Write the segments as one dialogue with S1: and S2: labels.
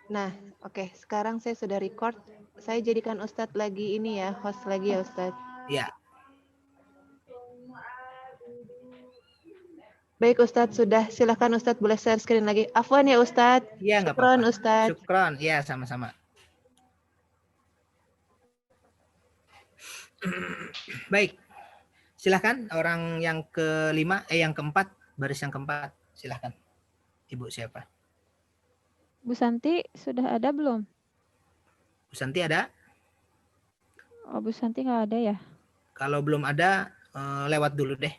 S1: Nah, oke. Sekarang saya sudah record. Saya jadikan Ustadz lagi ini ya, host lagi ya Ustadz.
S2: Ya.
S1: Baik Ustadz, sudah. Silahkan Ustadz boleh share screen lagi. Afwan ya Ustadz.
S2: Iya, nggak
S1: Syukron
S2: apa-apa.
S1: Ustadz.
S2: Syukron. Ya, sama-sama. Baik. Silahkan orang yang kelima, yang keempat, baris yang keempat. Silahkan. Ibu siapa?
S3: Bu Santi sudah ada belum?
S2: Bu Santi ada?
S3: Oh, Bu Santi nggak ada ya?
S2: Kalau belum ada, lewat dulu deh.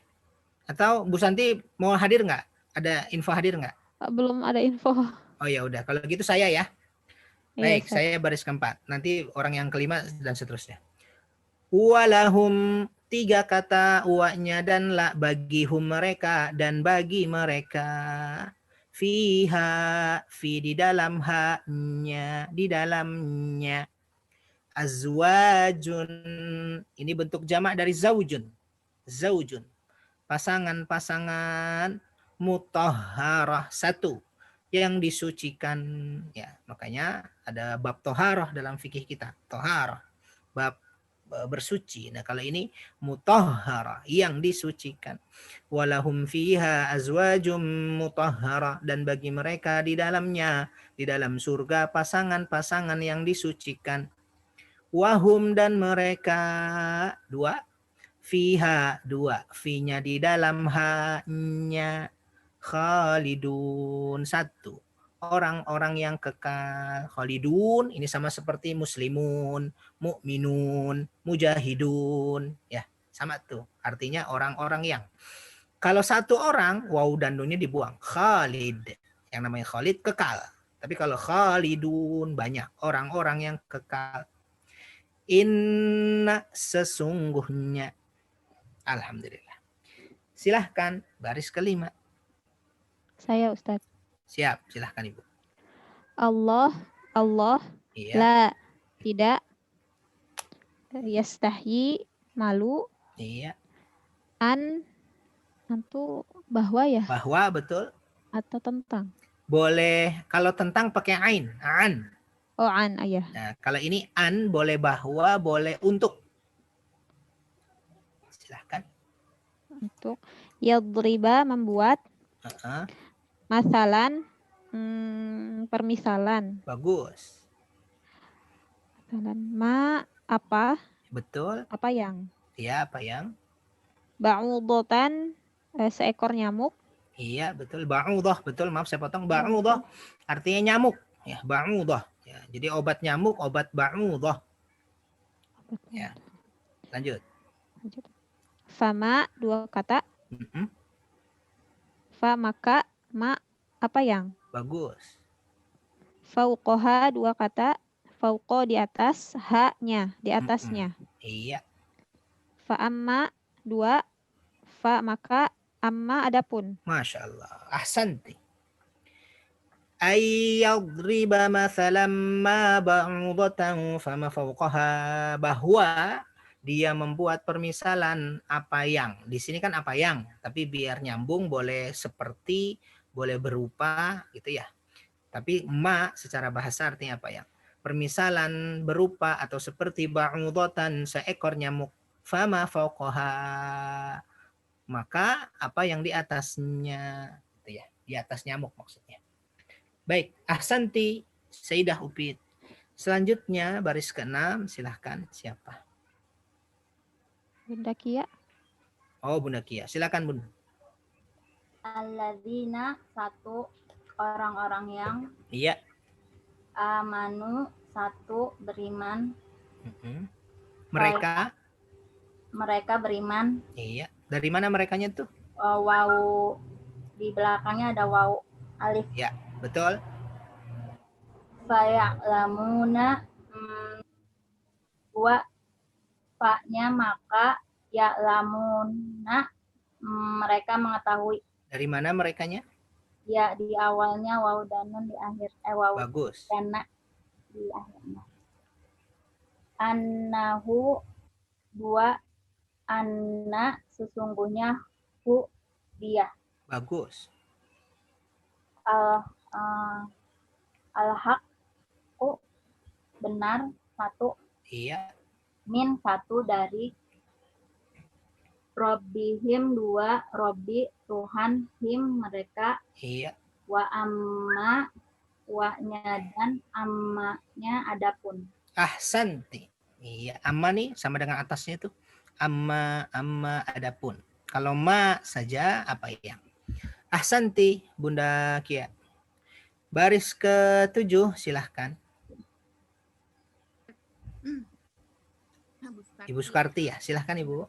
S2: Atau Bu Santi mau hadir nggak? Ada info hadir nggak?
S3: Belum ada info.
S2: Oh ya udah, kalau gitu saya ya.
S3: Iya,
S2: Baik, saya baris keempat. Nanti orang yang kelima dan seterusnya. Walahum, 3 kata uaknya dan la bagi hum mereka dan bagi mereka. Fiha, fi di dalam haknya, di dalamnya. Azwajun, ini bentuk jamak dari zaujun. Zaujun, pasangan-pasangan mutahharah, satu yang disucikan, ya. Makanya ada bab toharoh dalam fikih kita, toharoh, bab bersuci. Nah, kalau ini mutahharah, yang disucikan. Walahum fiha azwajum mutahharah, dan bagi mereka di dalamnya, di dalam surga, pasangan-pasangan yang disucikan. Wahum, dan mereka, dua, fiha, dua, fi-nya di dalam ha-nya, khalidun, satu, orang-orang yang kekal. Khalidun ini sama seperti muslimun, mukminun, mujahidun, ya, sama tuh. Artinya orang-orang yang. Kalau satu orang, waw dan nunnya dibuang. Khalid. Yang namanya Khalid kekal. Tapi kalau khalidun banyak, orang-orang yang kekal. Inna, sesungguhnya. Alhamdulillah. Silahkan baris kelima.
S3: Saya Ustadz.
S2: Siap, silahkan Ibu.
S3: Allah,
S2: Iya.
S3: la, tidak, yastahyi, malu,
S2: Iya.
S3: itu bahwa ya?
S2: Bahwa, betul.
S3: Atau tentang?
S2: Boleh, kalau tentang pakai ain, an.
S3: Oh, ayah.
S2: Nah, kalau ini an, boleh bahwa, boleh untuk. Silahkan.
S3: Untuk yadriba, membuat. Masalan, permisalan.
S2: Bagus.
S3: Masalan, apa?
S2: Betul.
S3: Apa yang?
S2: Iya, apa yang?
S3: Ba'udotan, seekor nyamuk.
S2: Iya, betul. Ba'udah, betul. Maaf saya potong. Ba'udah artinya nyamuk. Ya, ba'udah. Ya, jadi obat nyamuk, obat ba'udah. Ya. Lanjut.
S3: Fama, 2 kata. Fa, maka, ma, apa yang?
S2: Bagus.
S3: Fauqoha, 2 kata. Fauqo, di atas. Ha-nya, di atasnya.
S2: Iya.
S3: Fa amma, 2. Fa, maka. Amma, adapun.
S2: Masya Allah. Ahsanti. Ayyadriba mathalam ma ba'udatan fama fauqaha, bahwa dia membuat permisalan apa yang. Di sini kan apa yang, tapi biar nyambung boleh seperti, boleh berupa gitu ya. Tapi ma secara bahasa artinya apa yang. Permisalan berupa atau seperti ba'udatan, seekor nyamuk. Fama fauqaha, maka apa yang di atasnya, gitu ya. Di atas nyamuk maksudnya. Baik, ahsanti Sayyidah Upit. Selanjutnya baris ke-6, silahkan. Siapa?
S3: Bunda Kia.
S2: Oh, Bunda Kia. Silakan, Bun.
S4: Alladzina, 1, orang-orang yang.
S2: Iya.
S4: Amanu, 1, beriman.
S2: Mereka.
S4: Mereka beriman.
S2: Iya. Dari mana merekanya tuh?
S4: Waw, di belakangnya ada waw alif.
S2: Ya, betul.
S4: Faya'lamuna, 2, fa-nya maka, ya'lamuna, mereka mengetahui.
S2: Dari mana merekanya?
S4: Ya, di awalnya waw dan nun, di akhir waw.
S2: Bagus.
S4: Dan di akhirnya. Annahu, 2, anna, sesungguhnya, hu, dia.
S2: Bagus.
S4: Al-haq, benar, 1.
S2: Iya.
S4: Min, 1 dari. Robbihim, 2. Robbi, Tuhan. Him, mereka.
S2: Iya.
S4: Wa amma, wa-nya dan amma-nya adapun.
S2: Ahsanti. Iya, amma nih sama dengan atasnya itu. Amma adapun. Kalau ma saja apa yang? Ahsanti, Bunda Kia. Baris ke-7 silahkan. Ibu Sukarti ya, silahkan Ibu.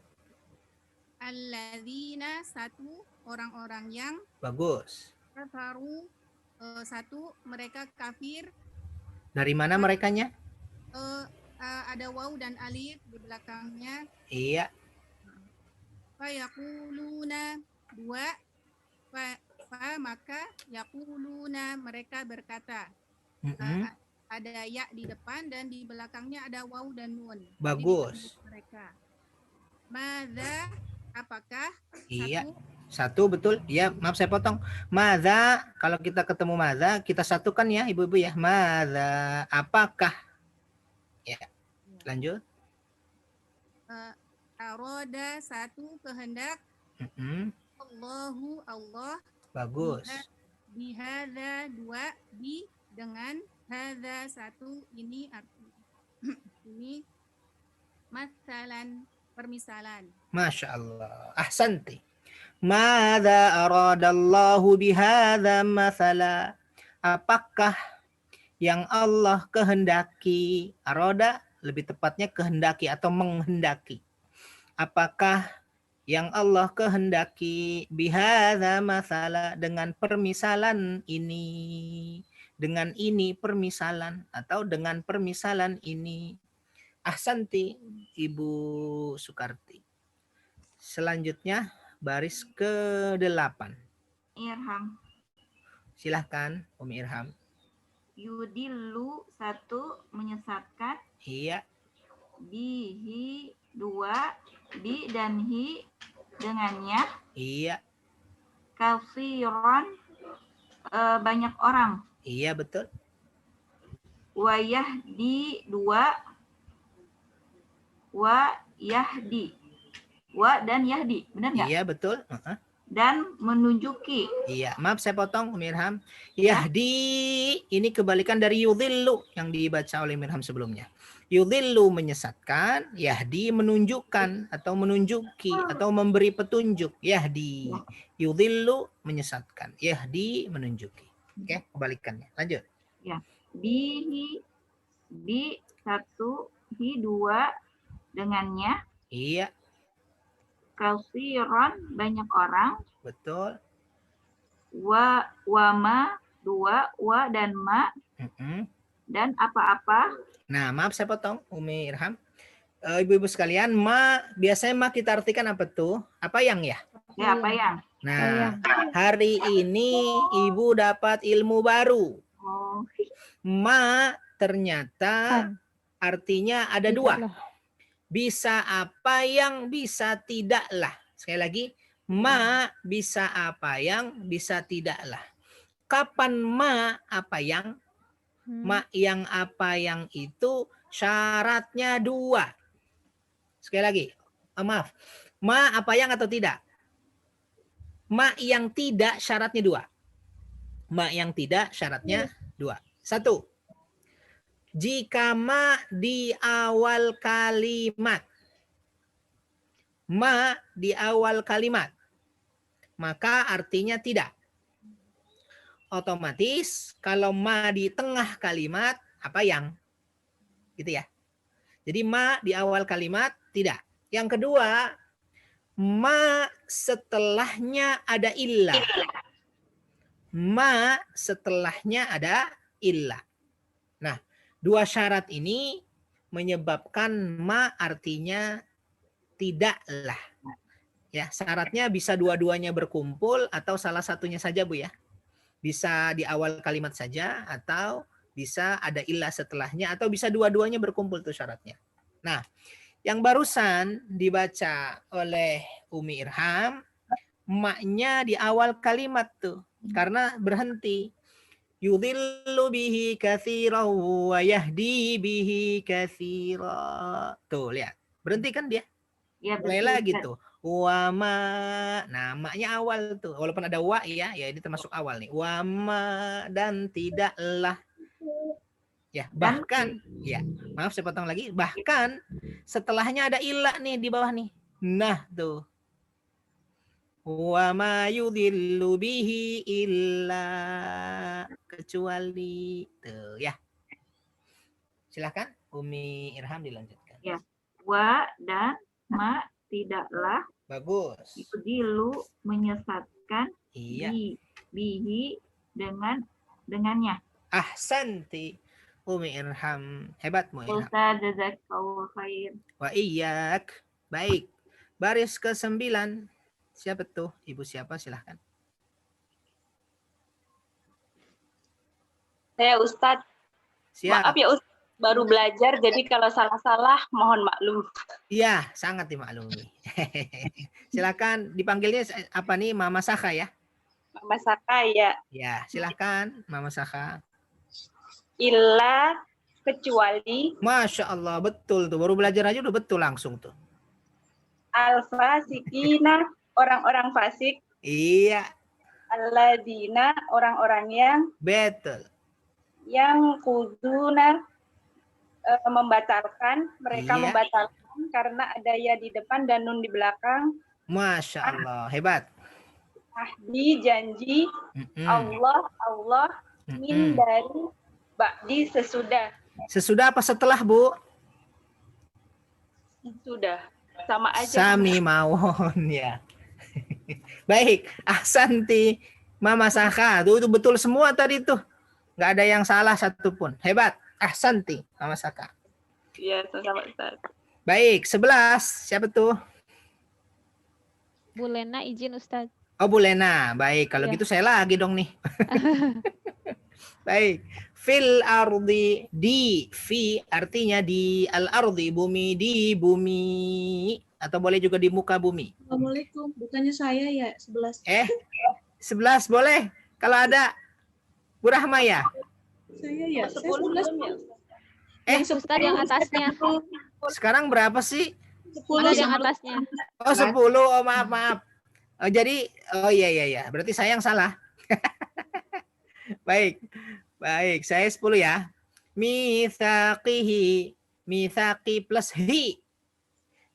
S5: Alladzina, 1 orang-orang yang
S2: Bagus.
S5: kafaru, 1 mereka kafir.
S2: Dari mana merekanya?
S5: Ada waw dan alif di belakangnya.
S2: Iya.
S5: Fayaquluna, 2 maka yaquluna mereka berkata. Ada ya di depan dan di belakangnya ada waw dan nun.
S2: Bagus.
S5: Jadi mereka. Madza, apakah?
S2: Iya. 1 betul. Ya, maaf saya potong. Madza, kalau kita ketemu madza, kita satukan ya Ibu-ibu ya. Madza, apakah? Ya. Lanjut.
S5: Aroda, 1 kehendak. Allahu, Allah.
S2: Bagus.
S5: Bihadza, 2 di dengan hadza, 1 ini arti. Ini masalan, permisalan.
S2: Masya Allah. Ahsanti. Madza aradallahu bihadza mathala. Apakah yang Allah kehendaki? Arada lebih tepatnya kehendaki atau menghendaki. Apakah yang Allah kehendaki bihadza mathala dengan permisalan ini? Dengan ini permisalan atau dengan permisalan ini. Ahsanti Ibu Sukarti. Selanjutnya baris ke-8.
S6: Irham.
S2: Silahkan Umi Irham.
S6: Yudillu, 1 menyesatkan.
S2: Iya.
S6: Bihi, 2 bi dan hi dengannya.
S2: Iya.
S6: Katsiran, banyak orang.
S2: Iya betul.
S6: Wa yahdi, 2 wa yahdi. Wa dan yahdi, benar nggak?
S2: Iya betul.
S6: Dan menunjuki.
S2: Iya, maaf saya potong Umi Irham. Yahdi ini kebalikan dari yudhillu yang dibaca oleh Umi Irham sebelumnya. Yudhillu menyesatkan, yahdi menunjukkan atau menunjuki atau memberi petunjuk. Yahdi. Yudhillu menyesatkan, yahdi menunjuki. Oke, kebalikannya. Lanjut.
S6: Ya. Bihi, bi 1, hi 2 dengannya.
S2: Iya,
S6: Katsiran, banyak orang.
S2: betul.
S6: Wa ma, 2 wa dan ma dan apa-apa.
S2: Nah, maaf saya potong Umi Irham. Ibu-ibu sekalian, ma biasanya ma kita artikan apa tuh? Apa yang ya?
S6: Ya, apa yang?
S2: Nah, hari ini Ibu dapat ilmu baru.
S6: Oh,
S2: Ma ternyata artinya ada 2. Bisa apa yang bisa tidaklah. Sekali lagi, ma bisa apa yang bisa tidaklah. Kapan ma apa yang? Ma yang apa yang itu syaratnya 2. Sekali lagi, maaf. Ma apa yang atau tidak? Ma yang tidak syaratnya 2. Ma yang tidak syaratnya 2. 1. Jika ma di awal kalimat. Ma di awal kalimat. Maka artinya tidak. Otomatis kalau ma di tengah kalimat, apa yang? Gitu ya. Jadi ma di awal kalimat, tidak. Yang kedua, ma setelahnya ada illah. Ma setelahnya ada illah. Nah, 2 syarat ini menyebabkan ma artinya tidaklah. Ya, syaratnya bisa dua-duanya berkumpul atau salah satunya saja, Bu ya. Bisa di awal kalimat saja atau bisa ada illah setelahnya atau bisa dua-duanya berkumpul tuh syaratnya. Nah, yang barusan dibaca oleh Umi Irham, maknya di awal kalimat tuh karena berhenti. Yudhillu bihi katsiran wa yahdi bihi katsira. Tuh, lihat. Berhenti kan dia?
S6: Ya,
S2: Mulai
S6: betul,
S2: lagi
S6: Ustaz.
S2: tuh. Wama, namanya awal tuh. Walaupun ada wa ya ini termasuk awal nih. Wama dan tidaklah. Ya,
S6: Dan
S2: bahkan ya, maaf saya potong lagi. Bahkan setelahnya ada ilah nih di bawah nih. Nah, tuh. Wa ma yudhillu bihi illa, kecuali tuh ya. Silahkan Umi Irham dilanjutkan.
S6: ya, wa dan ma tidaklah
S2: Bagus.
S6: yudhilu menyesatkan
S2: Iya.
S6: bihi dengannya.
S2: Ahsanti Umi Irham, hebatmu Irham.
S6: Ustaz, jazakallahu khair.
S2: Wa iyyak. Baik. Baris ke-9. Siapa tuh? Ibu siapa? Silahkan.
S7: Saya Ustadz,
S2: Siap.
S7: maaf ya Ustadz, baru belajar, jadi kalau salah-salah mohon maklum.
S2: Iya, sangat dimaklumi. Silakan dipanggilnya apa nih, Mama Saka ya?
S7: Mama Saka ya,
S2: Ya, silakan Mama Saka.
S7: illa kecuali
S2: Masya Allah, betul tuh. Baru belajar aja udah betul langsung tuh.
S7: al-fasikina, orang-orang fasik,
S2: Iya,
S7: alladzina, orang-orang
S2: betul.
S7: yang kuduna, membatalkan, mereka
S2: Iya.
S7: membatalkan karena ada ya di depan dan nun di belakang,
S2: Masya Allah, hebat.
S7: ahdi, janji,
S2: Mm-mm.
S7: Allah, min
S2: Mm-mm.
S7: dari ba'di sesudah,
S2: Sesudah apa setelah, Bu?
S7: sudah, sama aja.
S2: Sami mawon ya. Baik, ahsanti Mama Saka. Tuh itu betul semua tadi tuh. Nggak ada yang salah satupun. Hebat. Ahsanti Mama Saka.
S7: Iya, sama Ustaz.
S2: Baik, 11. Siapa tuh?
S3: Bu Lena izin Ustadz.
S2: Oh, Bu Lena. Baik, kalau
S3: Ya.
S2: gitu saya lagi dong nih. Baik. Fil ardi, di, fi artinya di, al ardi bumi, di bumi, atau boleh juga di muka bumi.
S8: Assalamualaikum, bukannya saya ya 11.
S2: 11 boleh kalau ada Bu Rahma ya.
S8: Saya ya, saya
S7: 10
S8: 11.
S7: belum ya?
S3: Ustadz yang atasnya.
S2: Sekarang berapa sih?
S8: 10
S3: Ustadz yang atasnya.
S2: Oh 10. Oh maaf. Oh, jadi oh iya. Berarti saya yang salah. Baik, saya 10 ya. Mitsaqihi, mitsaqi plus hi.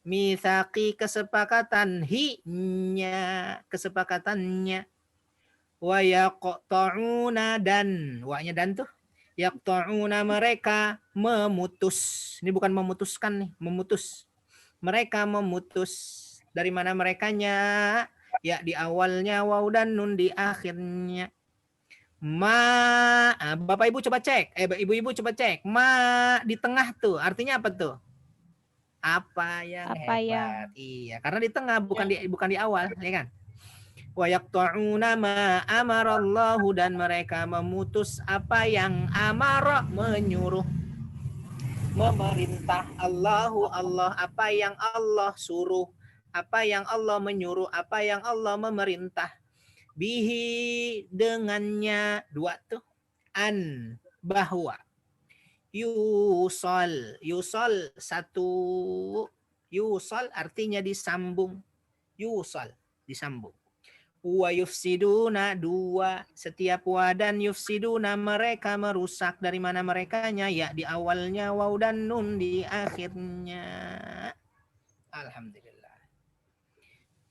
S2: Mitsaqi kesepakatan hi-nya, kesepakatannya. Wa yaqta'una dan, wa-nya dan tuh. Yaqta'una mereka memutus. Ini bukan memutuskan nih, memutus. Mereka memutus. Dari mana merekanya? Ya di awalnya waw dan nun di akhirnya. Ma, Bapak Ibu coba cek. Ibu-ibu coba cek. Ma di tengah tuh, artinya apa tuh? Apa yang
S3: Apa
S2: hebat. Iya, karena di tengah bukan di awal, ya kan? Wa yaqta'una ma amarallahu dan mereka memutus apa yang amara menyuruh. Memerintah Allah apa yang Allah suruh, apa yang Allah menyuruh, apa yang Allah memerintah. Bihi dengannya dua tuh an bahwa yusol satu, yusol artinya disambung, yusol disambung. Wa yufsiduna dua, setiap wa dan yufsiduna mereka merusak. Dari mana merekanya? Ya di awalnya waw dan nun di akhirnya. Alhamdulillah.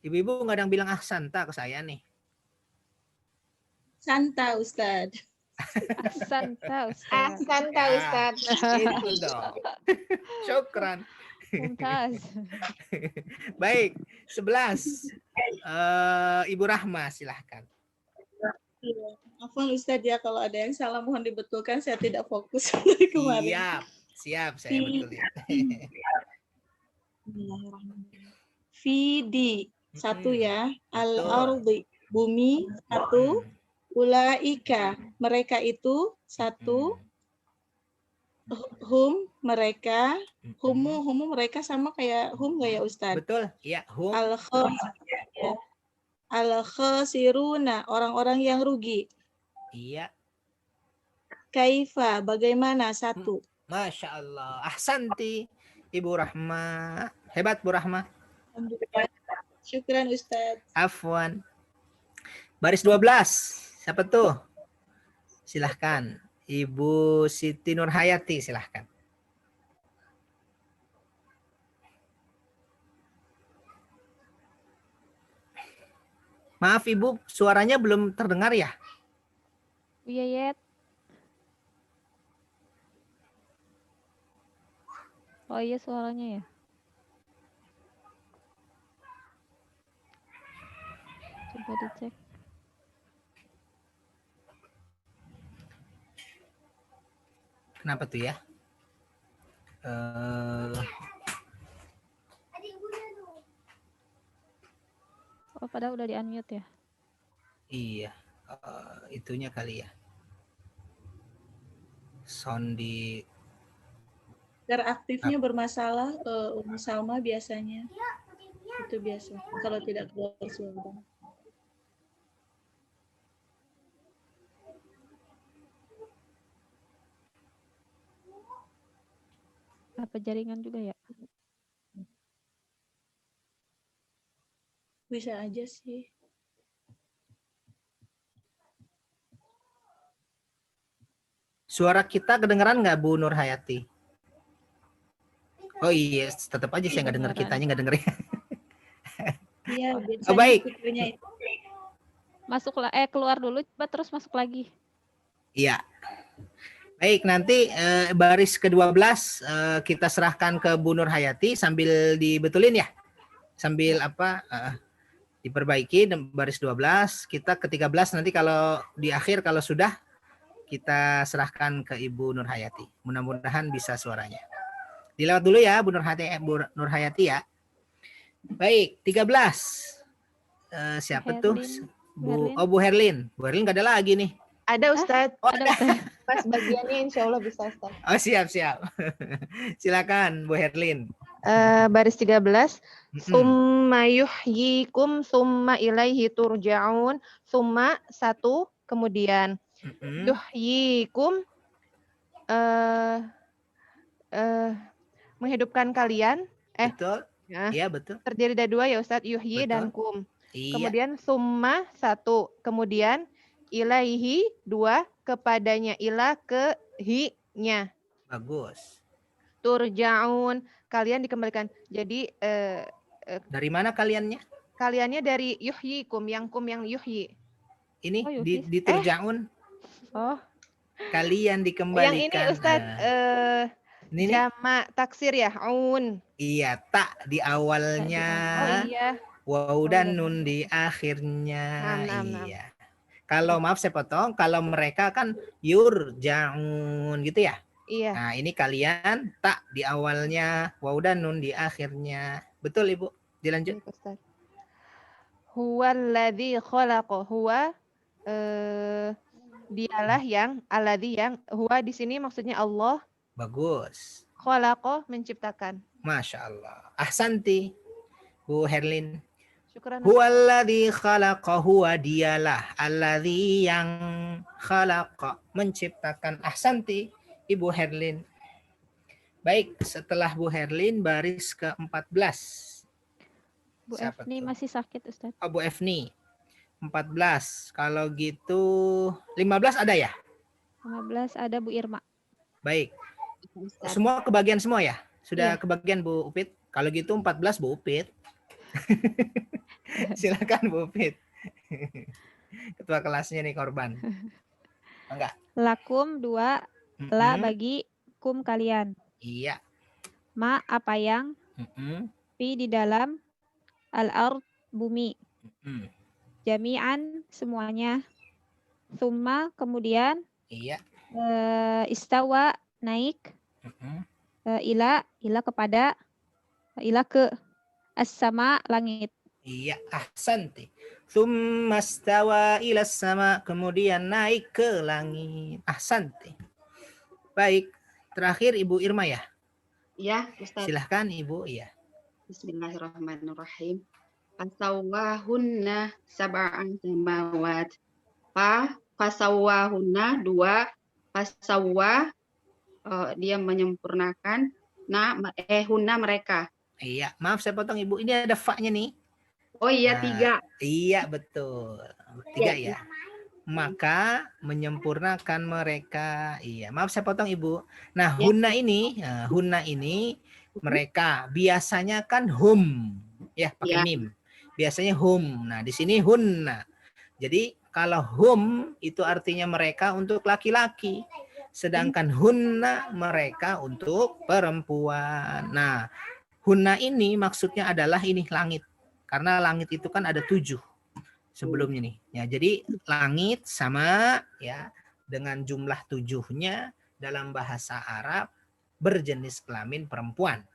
S2: Ibu-ibu nggak ada yang bilang ahsanta ke saya nih.
S8: Santa Ustaz.
S3: Santa Ustadz.
S1: Ahsanta Ustaz.
S2: Itu dong. Syukran.
S3: Mumtaz.
S2: Baik, 11. Ibu Rahma silahkan.
S8: Afwan Ustaz ya, kalau ada yang salah mohon dibetulkan, saya tidak fokus dari kemarin.
S2: Siap saya betul ya.
S8: Bismillahirrahmanirrahim. Fidi satu ya, al-ardi bumi satu, ulaika mereka itu satu, hum mereka, humu mereka sama kayak hum nggak ya Ustaz?
S2: Betul, ya. Hum.
S8: Al-khasiruna orang-orang yang rugi.
S2: Iya.
S8: Kaifa, bagaimana? 1.
S2: Masya Allah. Ahsanti. Ibu Rahma. Hebat Bu Rahma.
S8: Alhamdulillah. Syukran Ustadz.
S2: Afwan. Baris 12. Siapa tuh? Silahkan. Ibu Siti Nurhayati, silahkan. Maaf Ibu, suaranya belum terdengar ya?
S3: Iya, Yet. Oh iya suaranya ya. Coba dicek.
S2: Kenapa tuh ya?
S3: Oh, padahal udah di-unmute ya.
S2: Iya, itunya kali ya. Sound di
S8: Interaktifnya bermasalah, Salma biasanya. Itu biasa, kalau tidak keluar suara.
S3: Apa jaringan juga ya?
S8: Bisa aja sih.
S2: suara kita kedengeran nggak Bu Nurhayati? Oh iya, tetap aja saya nggak dengar, kitanya nggak dengerin.
S8: Iya,
S2: Oh, baik.
S3: Masuklah, keluar dulu, coba terus masuk lagi.
S2: Iya. Baik, nanti baris ke-12 kita serahkan ke Bu Nurhayati sambil dibetulin ya. Sambil apa diperbaiki dan baris 12, kita ke-13 nanti kalau di akhir kalau sudah kita serahkan ke Ibu Nurhayati. Mudah-mudahan bisa suaranya. Dilewat dulu ya Bu Nurhayati ya. Baik, 13. Siapa
S3: Herlin.
S2: tuh? Bu Herlin. Bu Herlin nggak ada lagi nih.
S1: Ada Ustadz.
S2: Oh,
S3: Ada Ustaz.
S1: Pas bagiannya insya Allah bisa Ustadz.
S2: Oh, siap. Silakan Bu Herlin.
S1: Baris 13. Summa yuhyikum summa ilaihi turja'un. Summa 1, kemudian yuhyikum menghidupkan kalian.
S2: Betul.
S1: Ya,
S2: Iya, betul.
S1: terdiri dari 2 ya Ustadz, yuhyi
S2: Betul.
S1: dan kum.
S2: Iya.
S1: Kemudian summa 1, kemudian ilaihi 2, kepadanya, ila ke hi-nya.
S2: Bagus.
S1: Turja'un, kalian dikembalikan. Jadi
S2: Dari mana kaliannya?
S1: kaliannya dari yuhyikum, yang kum yang yuhyi.
S2: Ini
S3: Oh,
S2: di Turjaun.
S3: Oh,
S2: Kalian dikembalikan.
S1: Yang ini Ustadz
S2: ini nih.
S1: jama taksir ya, aun.
S2: Iya, tak di awalnya.
S1: Oh iya.
S2: Wow dan nun di akhirnya.
S1: Nam.
S2: Iya. Kalau maaf saya potong, kalau mereka kan yurja'un gitu ya.
S1: Iya.
S2: Nah, ini kalian tak di awalnya, wow dan nun di akhirnya. Betul Ibu? Dilanjut.
S1: Baik, Ustaz. Huwallazi khalaqa, huwa dialah yang, alladzi yang, huwa di sini maksudnya Allah.
S2: Bagus.
S1: Khalaqa menciptakan.
S2: Masya Allah. Ahsanti Bu Herlin.
S1: Syukran.
S2: Huwallazi khalaqa, huwa dialah alladzi yang khalaqa menciptakan. Ahsanti Ibu Herlin. Baik, setelah Bu Herlin baris ke-14.
S3: Bu
S2: Siapa
S3: Efni
S2: tuh?
S3: masih sakit Ustaz.
S2: Oh, Bu Efni. 14. Kalau gitu 15 ada ya?
S3: 15 ada Bu Irma.
S2: Baik. Semua kebagian semua ya? Sudah
S3: Iya.
S2: kebagian Bu Upit? Kalau gitu 14 Bu Upit. Silakan Bu Upit. Ketua kelasnya nih korban. Enggak.
S3: Lakum 2, la bagi kum kalian.
S2: Iya.
S3: Ma apa yang, fi di dalam, al-ard bumi. Jami'an semuanya. Summa kemudian,
S2: Iya.
S3: istawa naik, ila kepada, ila ke as-sama langit.
S2: Iya, ahsanti. Tsumma stawa ila sama, kemudian naik ke langit. Ahsanti. Baik, terakhir Ibu Irma ya.
S6: Ya, Ustaz.
S2: Silahkan Ibu, iya.
S6: Bismillahirrahmanirrahim. Fasawwahunna sab'an samawat. Fasawwahunna 2
S9: Fasawa, dia menyempurnakan. Hunna mereka.
S2: Iya, maaf saya potong Ibu. Ini ada fa-nya nih.
S9: Oh iya, 3.
S2: Iya, betul. 3 ya. Maka menyempurnakan mereka. Iya, maaf saya potong Ibu. Nah, hunna ini mereka. Biasanya kan hum. Ya, pakai mim. Biasanya hum. Nah, di sini hunna. Jadi kalau hum itu artinya mereka untuk laki-laki. Sedangkan hunna mereka untuk perempuan. Nah, hunna ini maksudnya adalah ini langit. Karena langit itu kan ada 7 sebelumnya nih. Ya, jadi langit sama ya dengan jumlah 7-nya dalam bahasa Arab berjenis kelamin perempuan.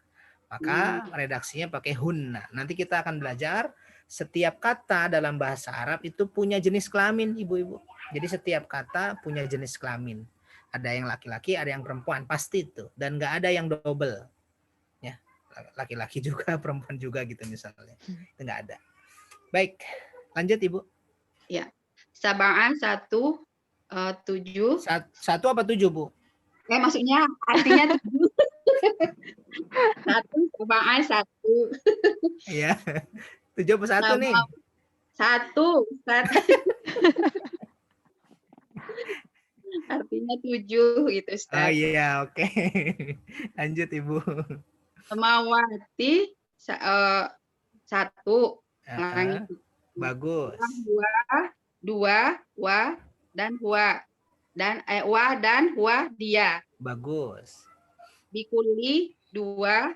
S2: Maka redaksinya pakai hunna. Nanti kita akan belajar setiap kata dalam bahasa Arab itu punya jenis kelamin, Ibu-ibu. Jadi setiap kata punya jenis kelamin. Ada yang laki-laki, ada yang perempuan, pasti itu. Dan nggak ada yang double. Ya, laki-laki juga, perempuan juga gitu misalnya. Itu nggak ada. Baik, lanjut Ibu.
S9: Ya, sab'an 1, 7.
S2: 1 apa 7, Bu?
S9: Maksudnya artinya 7. 1, sab'an 1.
S2: Iya. 7 apa 1 nih?
S9: 1. Artinya 7 gitu, Ustaz.
S2: Oh iya, oke. Lanjut Ibu.
S9: Samawati 1. Langit.
S2: Bagus.
S9: 2, wa dan huwa. Dan wa dan huwa dia.
S2: Bagus.
S9: Bikuli 2,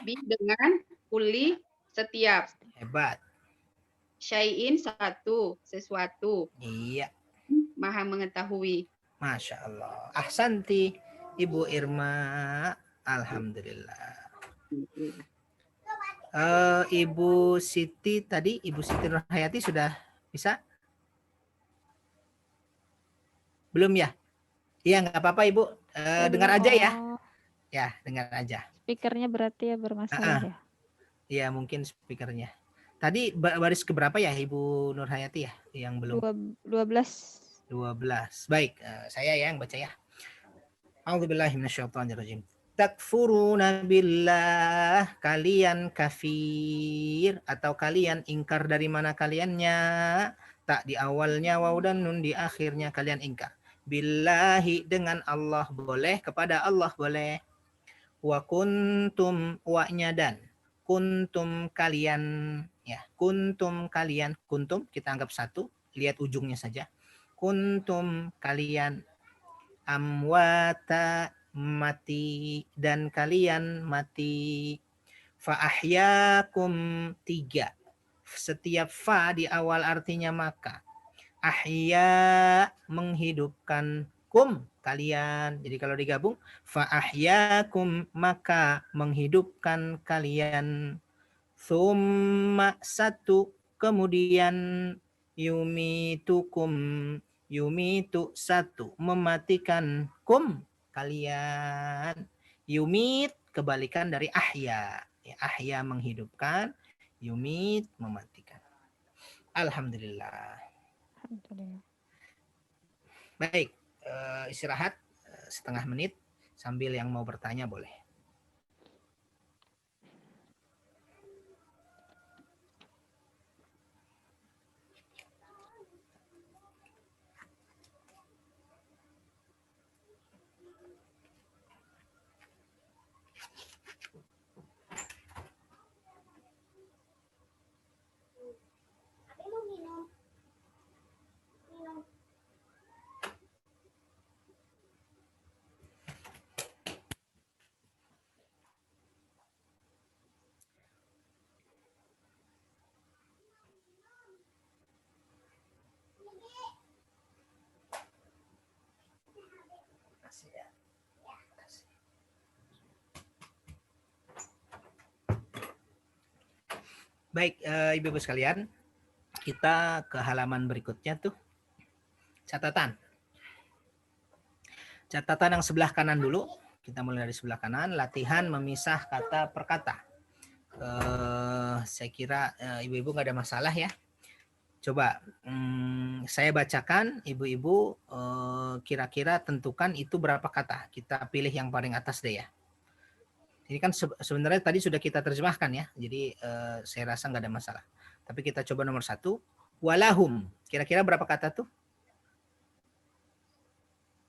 S9: bi dengan kuli setiap.
S2: Hebat.
S9: Syai'in 1, sesuatu.
S2: Iya.
S9: Maha mengetahui.
S2: Masya Allah. Ahsanti Ibu Irma. Alhamdulillah. Ibu Siti tadi, Ibu Siti Nurhayati sudah bisa? Belum ya? Iya, nggak apa-apa Ibu. Dengar aja ya. Ya, dengar aja.
S3: Speakernya berarti ya bermasalah ya?
S2: Iya, mungkin speakernya. Tadi baris keberapa ya Ibu Nurhayati ya? Yang belum?
S3: 12.
S2: 12. Baik, saya ya yang baca ya. A'udzubillahi minasyaitonirrajim. Takfuruna billah, kalian kafir atau kalian ingkar, dari mana kaliannya? Tak di awalnya waw dan nun, di akhirnya kalian ingkar. Billahi, dengan Allah boleh, kepada Allah boleh. Wa kuntum, wa-nya dan kuntum kalian, ya kuntum kalian, kuntum kita anggap satu, lihat ujungnya saja. Kuntum kalian, amwata mati, dan kalian mati. Fa ahyakum 3. Setiap fa di awal artinya maka. Ahya menghidupkan, kum kalian. Jadi kalau digabung fa ahyakum maka menghidupkan kalian. Summa 1 kemudian yumitukum, yumitu 1 mematikan, kum kalian. Yumit kebalikan dari ahya. Ya, ahya menghidupkan, yumit mematikan. Alhamdulillah.
S3: Alhamdulillah.
S2: Baik, istirahat setengah menit, sambil yang mau bertanya boleh. Baik, Ibu-ibu sekalian, kita ke halaman berikutnya tuh. Catatan. Catatan yang sebelah kanan dulu. Kita mulai dari sebelah kanan. Latihan memisah kata per kata. Saya kira Ibu-ibu nggak ada masalah ya. Coba saya bacakan, ibu-ibu kira-kira tentukan itu berapa kata. Kita pilih yang paling atas deh ya. Ini kan sebenarnya tadi sudah kita terjemahkan ya, jadi saya rasa nggak ada masalah. Tapi kita coba nomor 1, walahum. Kira-kira berapa kata tuh?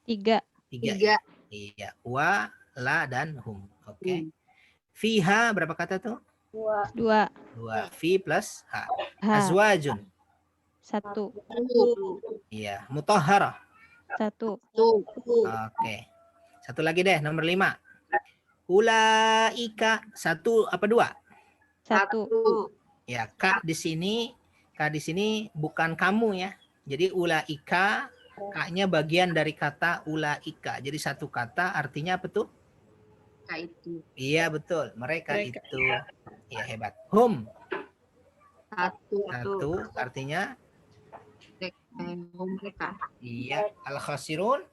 S3: 3.
S9: 3.
S2: Iya, wa, la, dan hum. Oke. Fiha berapa kata tuh?
S3: 2.
S2: 2. Fi plus ha.
S3: Ha.
S2: Azwajun.
S3: 1.
S2: Iya, mutahharah.
S3: 1.
S2: Oke. Satu lagi deh, nomor 5. Ulaika, 1 apa 2?
S3: 1.
S2: Ya, K di sini bukan kamu ya. Jadi ulaika, K-nya bagian dari kata ulaika. Jadi satu kata artinya apa tuh?
S9: Itu.
S2: Iya, betul. Mereka itu. Iya, hebat. Hum. 1 artinya
S9: mereka.
S2: iya, al-khasirun.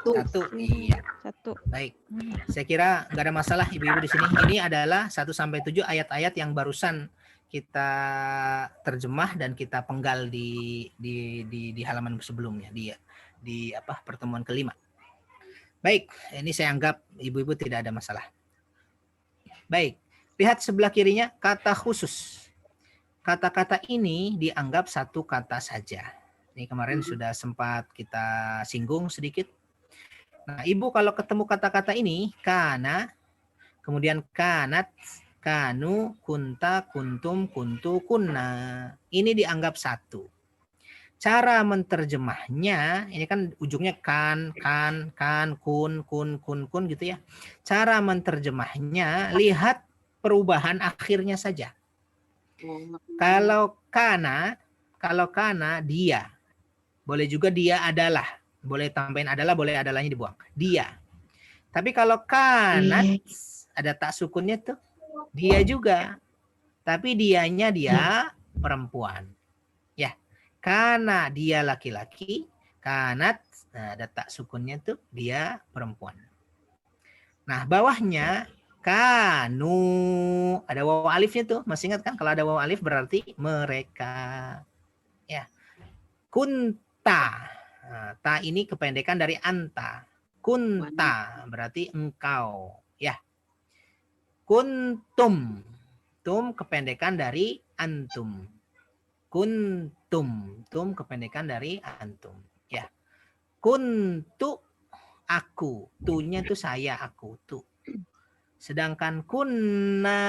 S2: 1. Iya.
S3: 1.
S2: Baik. Saya kira nggak ada masalah ibu-ibu di sini. Ini adalah 1 sampai 7 ayat-ayat yang barusan kita terjemah dan kita penggal di halaman sebelumnya, di pertemuan kelima. Baik, ini saya anggap ibu-ibu tidak ada masalah. Baik, lihat sebelah kirinya kata khusus. Kata-kata ini dianggap satu kata saja. Ini kemarin sudah sempat kita singgung sedikit. Nah, ibu kalau ketemu kata-kata ini, kana, kemudian kanat, kanu, kunta, kuntum, kuntu, kunna. Ini dianggap satu. Cara menterjemahnya, ini kan ujungnya kan, kun gitu ya. Cara menterjemahnya, lihat perubahan akhirnya saja. Kalau kana dia. Boleh juga dia adalah. Boleh tambahin adalah, boleh adalahnya dibuang. Dia. Tapi kalau kanat, ada tak sukunnya tuh. Dia juga. Tapi dianya dia perempuan. Ya. Karena dia laki-laki, kanat, nah ada tak sukunnya tuh, dia perempuan. Nah, bawahnya kanu, ada waw alifnya tuh. Masih ingat kan kalau ada waw alif berarti mereka. Ya. Kunta. Nah, ta ini kependekan dari anta. Kunta berarti engkau, ya. Kuntum. Tum kependekan dari antum. Kuntum. Tum kependekan dari antum, ya. Kuntu aku. Tu-nya itu saya, aku, tu. Sedangkan kunna,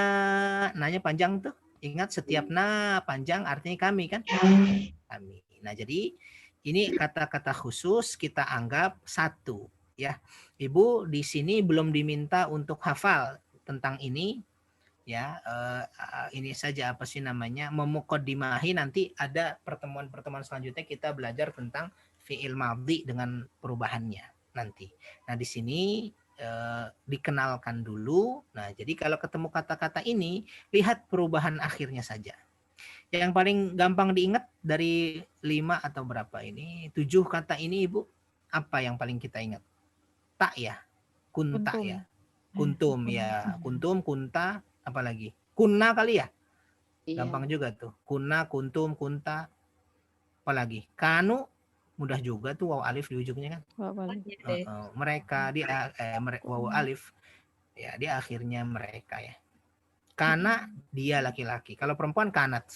S2: nanya panjang tuh. Ingat setiap na panjang artinya kami kan? Kami. Nah, jadi ini kata-kata khusus kita anggap satu, ya. Ibu di sini belum diminta untuk hafal tentang ini, ya. Ini saja apa sih namanya, memukodimahi. Nanti ada pertemuan-pertemuan selanjutnya kita belajar tentang fi'il madhi dengan perubahannya nanti. Nah, di sini dikenalkan dulu. Nah, jadi kalau ketemu kata-kata ini, lihat perubahan akhirnya saja. Yang paling gampang diingat dari 5 atau berapa ini, 7 kata ini Ibu, apa yang paling kita ingat? Tak ya, kunta
S3: Kuntum.
S2: ya, kuntum ya, kuntum, kunta, apalagi kunna kali ya, gampang juga tuh, kunna, kuntum, kunta, apalagi kanu, mudah juga tuh waw alif di ujungnya kan. Mereka waw alif ya di akhirnya mereka ya. Kana dia laki-laki, kalau perempuan kanat.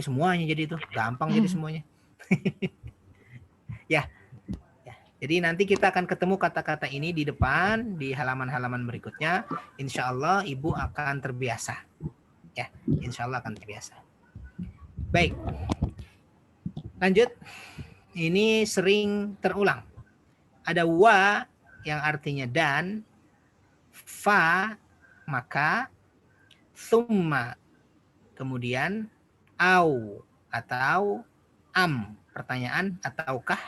S2: Semuanya jadi itu gampang jadi semuanya. ya. Jadi nanti kita akan ketemu kata-kata ini di depan di halaman-halaman berikutnya. Insya Allah ibu akan terbiasa. Ya, insya Allah akan terbiasa. Baik. Lanjut. Ini sering terulang. Ada wa yang artinya dan, fa maka, summa kemudian, au atau am pertanyaan ataukah,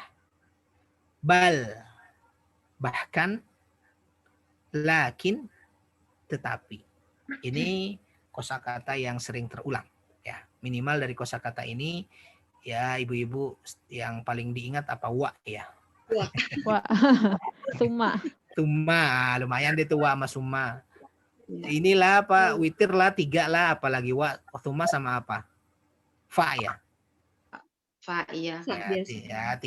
S2: bal bahkan, lakin tetapi. Ini kosakata yang sering terulang ya. Minimal dari kosakata ini ya ibu-ibu yang paling diingat apa wa ya.
S3: Wa. Summa.
S2: Summa lumayan deh tuh wa sama summa. Inilah apa witir lah 3 lah apalagi wa summa sama apa? Fa ya.
S9: Fa iya.
S8: Fa
S2: Ya,
S8: biasa.
S2: ya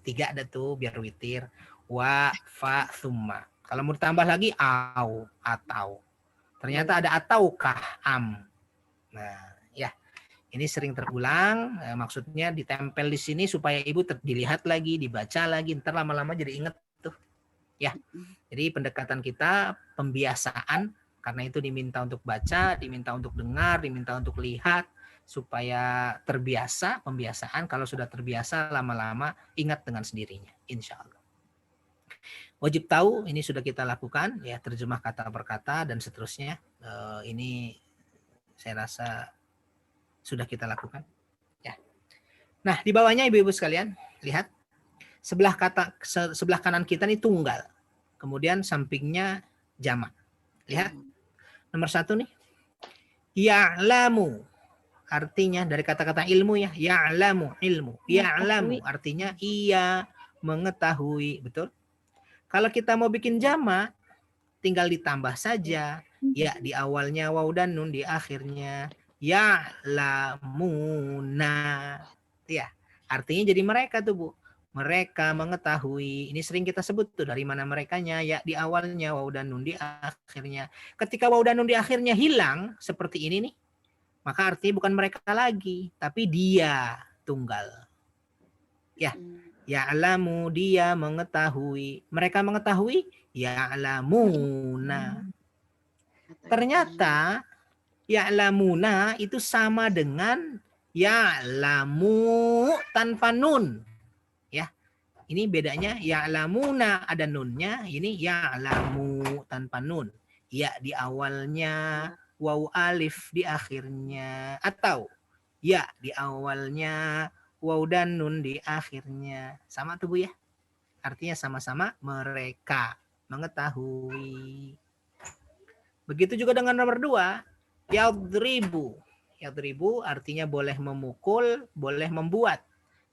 S2: tiga ada tuh biar witir. Wa, fa, summa. Kalau mau ditambah lagi au, atau. Ternyata ada ataukah, am. Nah, ya. Ini sering terulang, maksudnya ditempel di sini supaya ibu dilihat lagi, dibaca lagi, ntar lama-lama jadi inget tuh. Ya. Jadi pendekatan kita pembiasaan, karena itu diminta untuk baca, diminta untuk dengar, diminta untuk lihat, supaya terbiasa, pembiasaan. Kalau sudah terbiasa lama-lama ingat dengan sendirinya, insya Allah. Wajib tahu ini sudah kita lakukan, ya, terjemah kata per kata dan seterusnya. Ini saya rasa sudah kita lakukan. Ya. Nah, di bawahnya ibu-ibu sekalian, lihat sebelah kanan kita ini tunggal, kemudian sampingnya jamak. Lihat nomor 1 nih, ya'lamu, artinya dari kata-kata ilmu ya, ya'lamu, ilmu, ya'lamu artinya ia mengetahui, betul. Kalau kita mau bikin jamak, tinggal ditambah saja ya di awalnya waw dan nun, di akhirnya ya'lamuna. Ya, artinya jadi mereka tuh, Bu. Mereka mengetahui. Ini sering kita sebut tuh, dari mana merekanya, ya di awalnya waw dan nun, di akhirnya. Ketika waw dan nun di akhirnya hilang seperti ini nih, maka artinya bukan mereka lagi, tapi dia tunggal. Ya, ya'lamu, dia mengetahui. Mereka mengetahui, ya'lamuna. Ternyata ya'lamuna itu sama dengan ya'lamu tanpa nun. Ya. Ini bedanya, ya'lamuna ada nunnya, ini ya'lamu tanpa nun. Ya di awalnya, waw alif di akhirnya, atau ya di awalnya, waw dan nun di akhirnya. Sama tuh, Bu ya. Artinya sama-sama mereka mengetahui. Begitu juga dengan nomor 2, yadribu. Yadribu artinya boleh memukul, boleh membuat.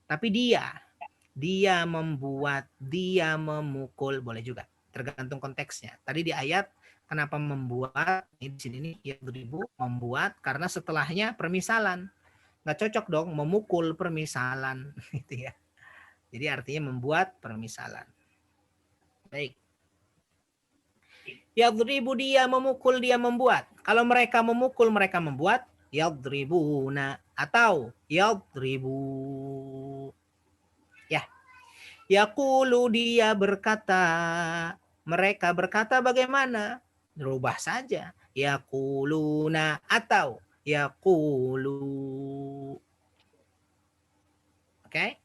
S2: Tapi dia membuat, dia memukul, boleh juga. Tergantung konteksnya. Tadi di ayat kenapa membuat, ini di sini nih yadribu, membuat, karena setelahnya permisalan. Nggak cocok dong memukul permisalan gitu ya. Jadi artinya membuat permisalan. Baik. Yadribu, dia memukul, dia membuat. Kalau mereka memukul, mereka membuat, yadribuna atau yadribu. Ya. Yaqulu, dia berkata. Mereka berkata bagaimana? Rubah saja. Yaquluna atau yaqulu. Oke?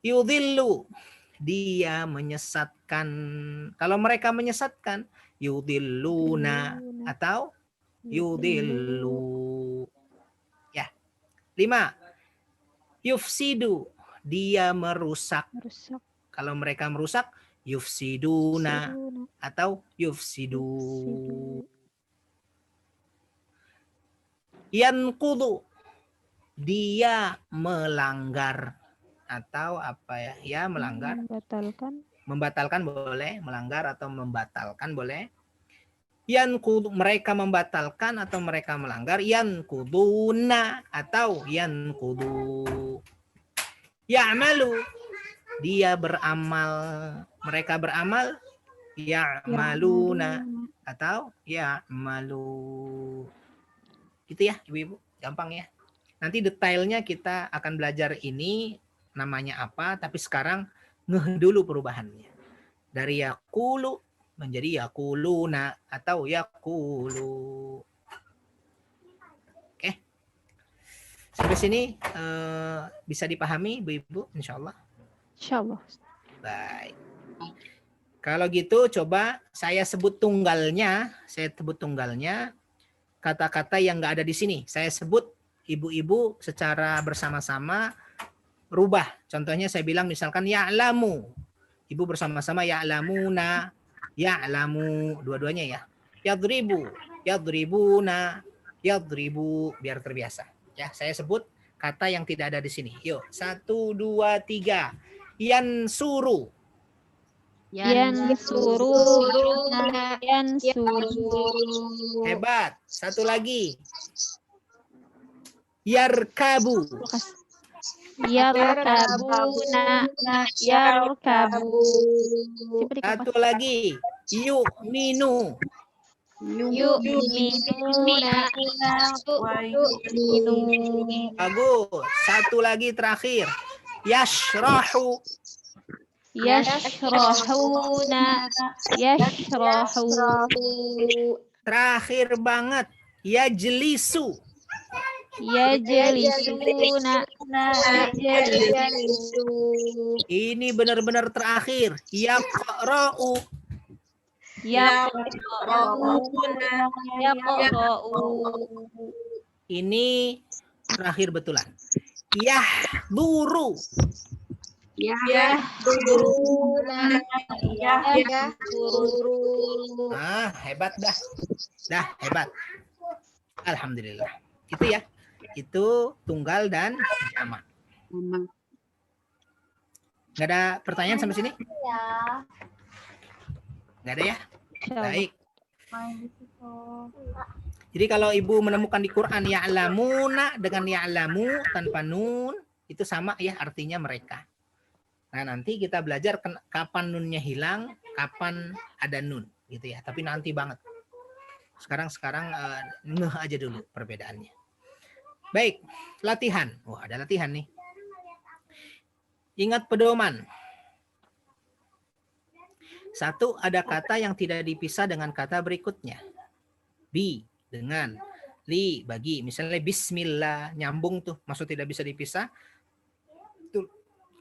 S2: Yudhillu, dia menyesatkan. Kalau mereka menyesatkan, yudhilluna atau yudhillu. Ya. 5. Yufsidu, dia merusak. Kalau mereka merusak, yufsiduna atau yufsidu. Yanqudu, dia melanggar atau apa ya? Ya, melanggar. Membatalkan boleh, melanggar atau membatalkan boleh. Yanqudu, mereka membatalkan atau mereka melanggar. Yanquduna atau yanqudu. Ya'malu, dia beramal. Mereka beramal. Ya'maluna atau ya'malu. Gitu ya, Ibu-ibu. Gampang ya. Nanti detailnya kita akan belajar ini namanya apa, tapi sekarang ngeh dulu perubahannya. Dari yaqulu menjadi yaquluna atau yaqulu. Oke. Sampai sini bisa dipahami, Ibu-ibu, insyaallah.
S3: Insyaallah.
S2: Baik. Kalau gitu coba saya sebut tunggalnya, kata-kata yang nggak ada di sini. Saya sebut, ibu-ibu secara bersama-sama rubah. Contohnya saya bilang misalkan ya'lamu. Ibu bersama-sama ya'lamuna, ya'lamu, dua-duanya ya. Yadribu, yadribuna, yadribu, biar terbiasa. Ya, saya sebut kata yang tidak ada di sini. Yuk, 1, 2, 3. Yansuru.
S3: Yansuru.
S2: Hebat. Satu lagi. Yarkabu.
S3: Yarkabuna. Yarkabu.
S2: Satu lagi. Yu'minu.
S3: Yu'minuna. Yu'minu.
S2: Bagus. Satu lagi terakhir. Yashrahu.
S3: Yashrahuna. Yashrahu.
S2: Terakhir banget. Yajlisu.
S3: Yajlisuna. Yajlisu.
S2: Ini benar-benar terakhir. Yaqra'u.
S3: Yaqra'una. Yaqra'u.
S2: Ini terakhir betulan. Yahduru.
S3: Yahduruna. Yahduru.
S2: Hebat dah. Dah, hebat. Alhamdulillah. Itu ya. Itu tunggal dan jamak. Nggak ada pertanyaan sampai sini? Nggak ada ya? Baik. Jadi kalau ibu menemukan di Quran ya'lamuna dengan ya'lamu tanpa nun, itu sama ya artinya mereka. Nah nanti kita belajar kapan nunnya hilang, kapan ada nun gitu ya. Tapi nanti banget. Sekarang ngeh aja dulu perbedaannya. Baik, latihan. Wah, ada latihan nih. Ingat pedoman. 1, ada kata yang tidak dipisah dengan kata berikutnya. Bi dengan, li bagi. Misalnya bismillah, nyambung tuh. Maksud tidak bisa dipisah.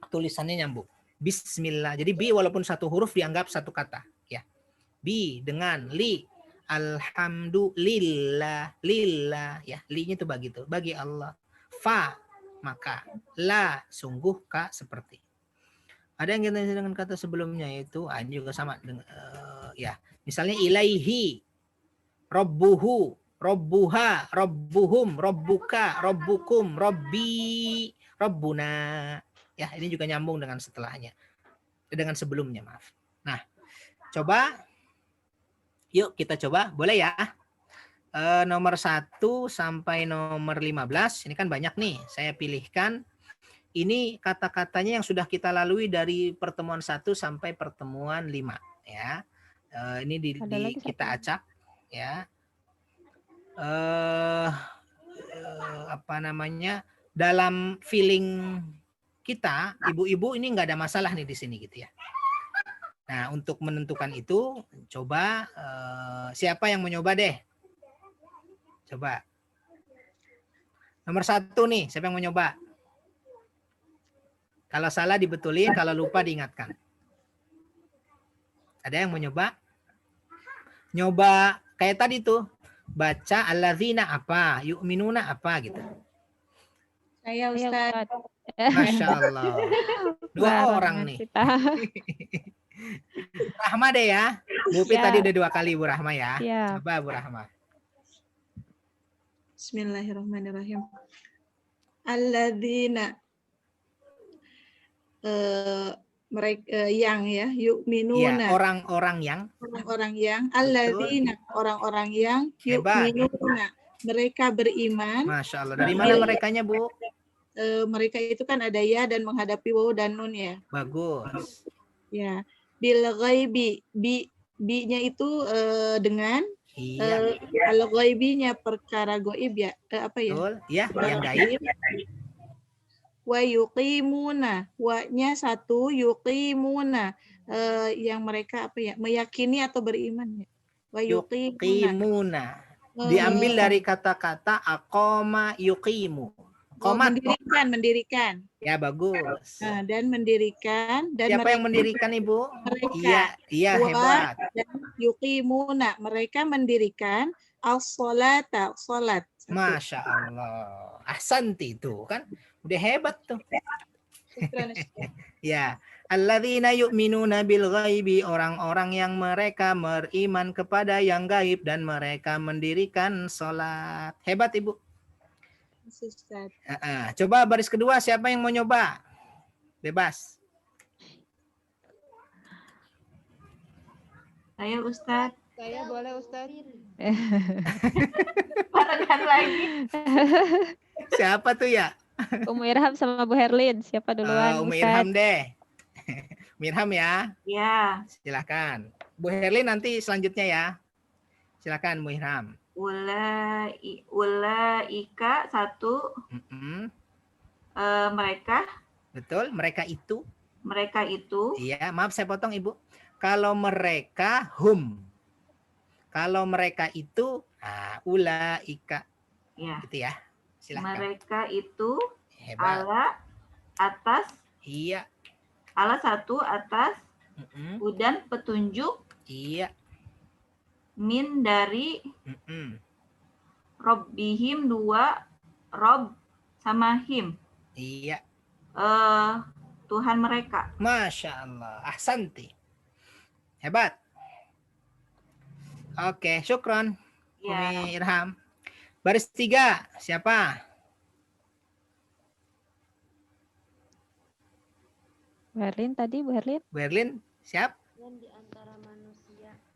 S2: Tulisannya nyambung. Bismillah. Jadi bi walaupun satu huruf dianggap satu kata. Ya. Bi dengan, li. Alhamdulillah, lillah, ya, li-nya itu bagi Allah. Fa, maka, la, sungguh, ka, seperti. Ada yang kita dengan kata sebelumnya yaitu ini juga sama dengan ya, misalnya ilaihi, rabbuhu, rabbuha, rabbuhum, rabbuka, rabbukum, rabbi, rabbuna. Ya, ini juga nyambung dengan setelahnya. Dengan sebelumnya, maaf. Nah, coba yuk kita coba, boleh ya? Nomor 1 sampai nomor 15, ini kan banyak nih, saya pilihkan. Ini kata-katanya yang sudah kita lalui dari pertemuan 1 sampai pertemuan 5. Ya. Ini kita acak. Ya. Apa namanya, dalam feeling kita, ibu-ibu ini nggak ada masalah nih di sini gitu ya. Nah, untuk menentukan itu, coba siapa yang mau nyoba deh? Coba. Nomor 1 nih, siapa yang mau nyoba? Kalau salah dibetulin, kalau lupa diingatkan. Ada yang mau nyoba? Nyoba kayak tadi tuh, baca alladzina apa, yu'minuna apa gitu.
S8: Saya Ustaz.
S2: Masya Allah. 2 orang nih. Rahma deh ya. Bu Pi tadi udah 2 kali Bu Rahma ya. Coba Bu Rahma.
S8: Bismillahirrahmanirrahim. Alladzina mereka yang ya yu'minuna.
S2: Ya, orang-orang yang.
S8: Orang-orang yang alladzina, orang-orang yang yu'minuna. Mereka beriman.
S2: Masya Allah. Dari mana merekanya Bu?
S8: Mereka itu kan ada ya dan menghadapi waw dan nun ya.
S2: Bagus.
S8: Ya. Bil ghaibi, bi-nya itu dengan kalau ghaibinya perkara goib ya, apa ya?
S2: Betul. Ya, yang gaib.
S8: Wa yuqimuna, wa-nya 1, yuqimuna, yang mereka apa ya? Meyakini atau beriman ya. Wa
S2: yuqimuna. Diambil dari kata-kata aqama yuqimu.
S8: Mendirikan.
S2: Ya, bagus.
S8: Nah, dan mendirikan. Dan
S2: siapa yang mendirikan Ibu?
S8: Mereka.
S2: Iya, hebat.
S8: Dan yuqimuna, mereka mendirikan as-salata, salat.
S2: Masya Allah. Ahsanti itu kan. Udah hebat tuh. Ya. Alladzina yu'minuna bil ghaibi, orang-orang yang mereka beriman kepada yang gaib dan mereka mendirikan salat. Hebat Ibu. Coba baris kedua, siapa yang mau nyoba? Bebas.
S6: Saya Ustadz.
S1: Saya boleh Ustadz.
S6: Barengan lagi.
S2: Siapa tuh ya?
S3: Umu Irham sama Bu Herlin. Siapa duluan,
S2: Umi
S3: Ustaz?
S2: Irham deh. Mirham ya,
S6: Ya.
S2: silakan. Bu Herlin nanti selanjutnya ya. Silakan Bu Irham.
S6: Ulaika satu
S2: Mm-mm.
S6: mereka
S2: Betul, mereka itu.
S6: itu
S2: Iya, maaf saya potong Ibu. Kalau mereka hum. Kalau mereka itu ulaika
S6: ya.
S2: gitu ya. Silakan.
S6: Mereka itu
S2: Hebat. Iya.
S6: ala satu atas
S2: Mm-mm.
S6: hudan petunjuk
S2: Iya.
S6: min dari
S2: Mm-mm.
S6: Robbihim dua Rob sama him
S2: Iya.
S6: Tuhan mereka.
S2: Masya Allah. Ahsanti. Hebat. Oke, syukron.
S6: Ya.
S2: Umi Irham. Baris 3, siapa?
S3: Bu Herlin tadi, Bu Herlin.
S2: Berlin, siap?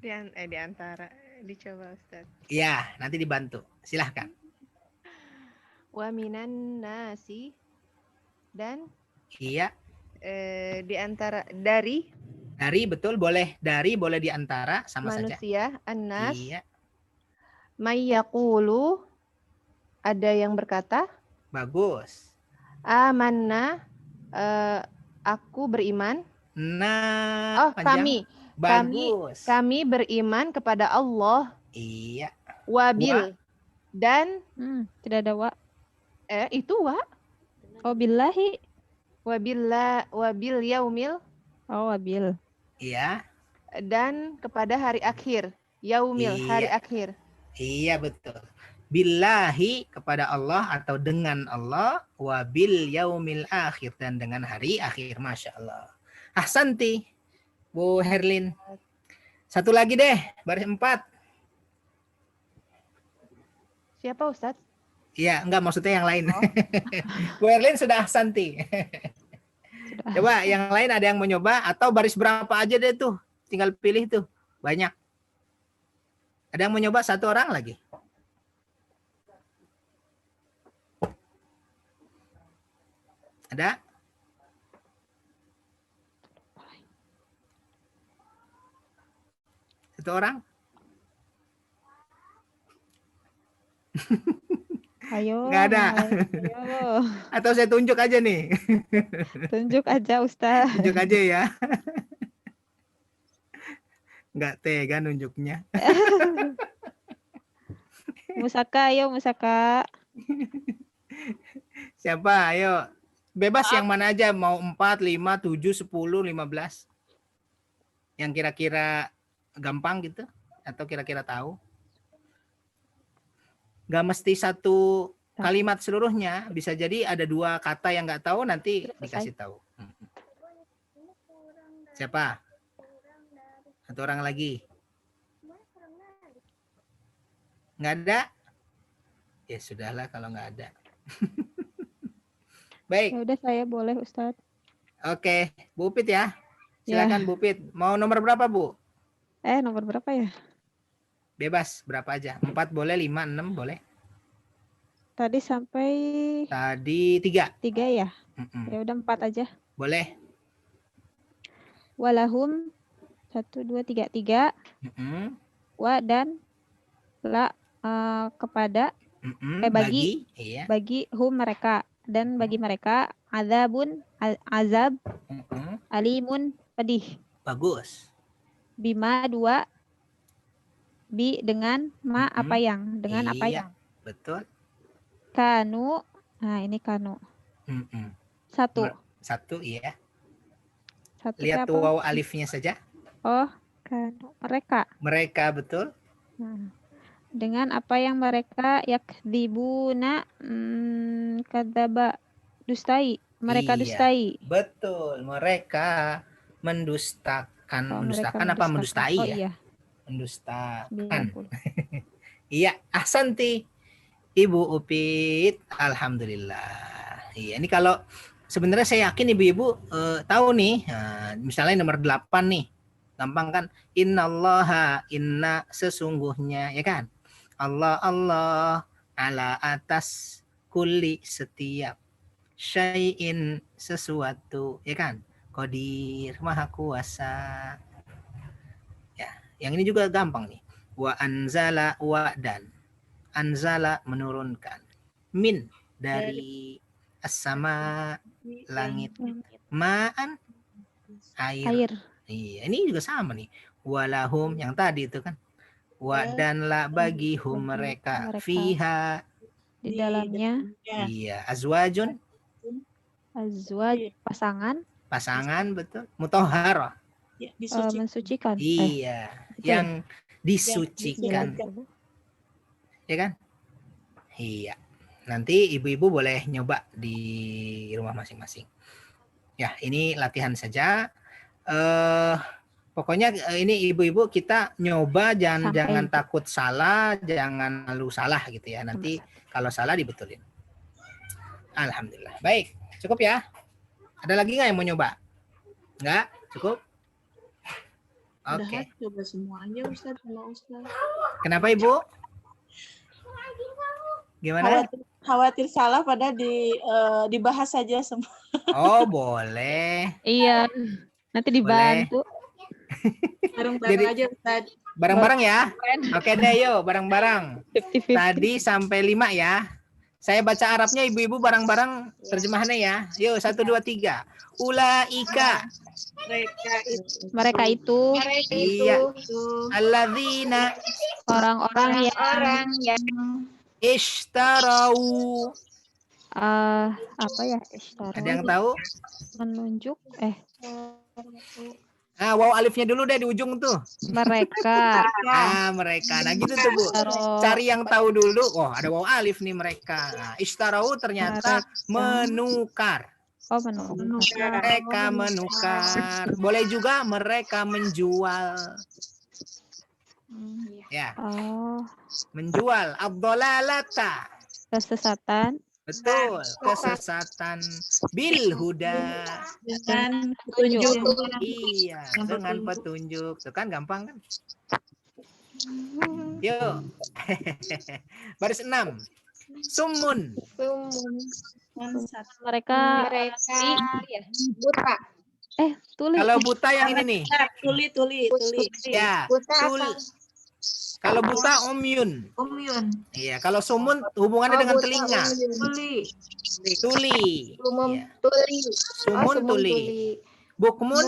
S1: Di antara. Dicoba Ustaz.
S2: Iya, nanti dibantu. Silahkan.
S1: Wa minan nasi. Dan
S2: Iya.
S1: di antara dari
S2: Dari, betul. Boleh dari, boleh di antara. Sama saja.
S1: manusia, annas,
S2: Iya.
S1: mayyaqulu, ada yang berkata,
S2: Bagus.
S1: amanna, aku beriman.
S2: Nah,
S1: Oh, kami
S2: Bagus.
S1: kami beriman kepada Allah,
S2: Iya.
S1: wabil, dan
S3: Tidak ada wa.
S1: itu wa,
S3: Oh, billahi.
S1: wabil yaumil,
S3: Oh, wabil.
S2: Iya.
S1: dan kepada hari akhir, yaumil, hari
S2: Iya.
S1: akhir.
S2: Iya, betul. Billahi kepada Allah atau dengan Allah, wabil yaumil akhir dan dengan hari akhir. Masya Allah. Ahsanti, Bu Herlin. Satu lagi deh, baris 4.
S1: Siapa Ustadz?
S2: Iya, enggak maksudnya yang lain. Bu Herlin sudah ahsanti. Coba yang lain ada yang mau nyoba atau baris berapa aja deh tuh. Tinggal pilih tuh. Banyak. Ada yang mau nyoba satu orang lagi? Ada? Satu orang?
S3: Ayo.
S2: Nggak ada.
S3: Ayo.
S2: Atau saya tunjuk aja nih?
S3: Tunjuk aja Ustaz.
S2: Tunjuk aja ya. Nggak tega nunjuknya.
S3: Musaka, ayo Musaka.
S2: Siapa? Ayo. Bebas yang mana aja. Mau 4, 5, 7, 10, 15. Yang kira-kira gampang gitu. Atau kira-kira tahu. Nggak mesti satu kalimat seluruhnya. Bisa jadi ada 2 kata yang nggak tahu. Nanti dikasih tahu. Siapa? Satu orang lagi. Nggak ada? Ya sudahlah kalau nggak ada. Baik.
S3: Ya udah saya boleh Ustaz.
S2: Oke, Bu Upit ya. Silakan Bu Upit. Mau nomor berapa, Bu?
S3: Nomor berapa ya?
S2: Bebas, berapa aja. 4 boleh, 5, 6 boleh.
S3: Tadi sampai
S2: Tadi 3.
S3: 3 ya? Ya udah 4 aja.
S2: Boleh.
S3: Walahum 1, 2, 3, 3. Wa dan la kepada bagi
S2: iya.
S3: bagi hum mereka dan bagi mereka azabun azab alimun pedih.
S2: Bagus.
S3: Bima 2 bi dengan ma apa yang dengan apa
S2: Iya,
S3: yang
S2: betul.
S3: kanu. Nah ini kanu. 1
S2: iya.
S3: 1
S2: Lihat
S3: apa?
S2: waw alifnya saja.
S3: Oh, kanu mereka.
S2: Mereka, betul.
S3: Nah, dengan apa yang mereka yakdzibuna kadzaba dustai. Mereka
S2: Iya,
S3: dustai.
S2: betul. Mereka mendustakan.
S3: Oh,
S2: mendustakan
S3: mereka
S2: apa mendustai
S3: Oh
S2: ya?
S3: iya.
S2: Mendustakan.
S3: 90.
S2: Iya, ahsanti. Ibu Upit, alhamdulillah. Iya, ini kalau sebenarnya saya yakin ibu-ibu tahu nih. Misalnya nomor 8 nih. Gampang kan? Innallaha, inna sesungguhnya, ya kan? Allah ala atas kulli setiap, syai'in sesuatu, ya kan? Qadir maha kuasa. Ya, yang ini juga gampang nih. Wa anzala wa dan. Anzala menurunkan. Min dari as-sama langit. Ma'an air. Iya, ini juga sama nih. Walahum yang tadi itu kan. Wa dan la bagi hum mereka. Fiha
S3: Di dalamnya
S2: iya, azwajun
S3: azwaj pasangan
S2: pasangan, betul. Mutahharah.
S8: Ya, disucikan.
S3: mensucikan.
S2: Iya, yang disucikan. Ya kan? Iya. Nanti ibu-ibu boleh nyoba di rumah masing-masing. Ya, ini latihan saja. Pokoknya ini ibu-ibu kita nyoba, jangan takut salah, jangan malu salah gitu ya. Nanti kalau salah dibetulin. Alhamdulillah. Baik, cukup ya. Ada lagi nggak yang mau nyoba? Nggak? Cukup? Oke.
S8: Coba semuanya Ustaz sama Ustaz.
S2: Kenapa Ibu? Gimana?
S8: Khawatir salah pada dibahas saja semua.
S2: Oh, boleh.
S3: Iya. Nanti dibantu.
S8: Bareng-bareng aja Ustaz.
S2: Bareng-bareng ya. Oke deh, yuk bareng-bareng.
S3: 50-50.
S2: Tadi sampai 5 ya. Saya baca Arabnya, ibu-ibu bareng-bareng terjemahannya ya. Yuk, 1, 2, 3. Ulaika.
S8: Mereka itu.
S2: Iya. Alladzina.
S3: Orang-orang yang
S2: Ishtarau.
S3: apa ya? Ishtara.
S2: Ada yang tahu?
S3: Menunjuk.
S2: Wow alifnya dulu deh di ujung tuh.
S3: Mereka.
S2: Mereka. Nah gitu tuh Bu. Cari yang tahu dulu. Oh ada wow alif nih mereka. Nah, ishtarau ternyata menukar.
S3: Oh menukar.
S2: Mereka menukar. Boleh juga mereka menjual. Ya. Menjual. Ad-dhalalata.
S3: Kesesatan.
S2: Betul, kesesatan bil huda
S8: Dan petunjuk.
S2: iya dengan petunjuk. Tuh kan gampang kan? Yuk. Baris 6. Sumun.
S3: Mereka
S4: buta.
S3: Tuli.
S2: Kalau buta yang ini nih.
S8: Tuli.
S2: Ya, tuli. Kalau buta umyun. Iya, kalau sumun hubungannya dengan telinga. Tuli. Ya. Sumun tuli. Bukmun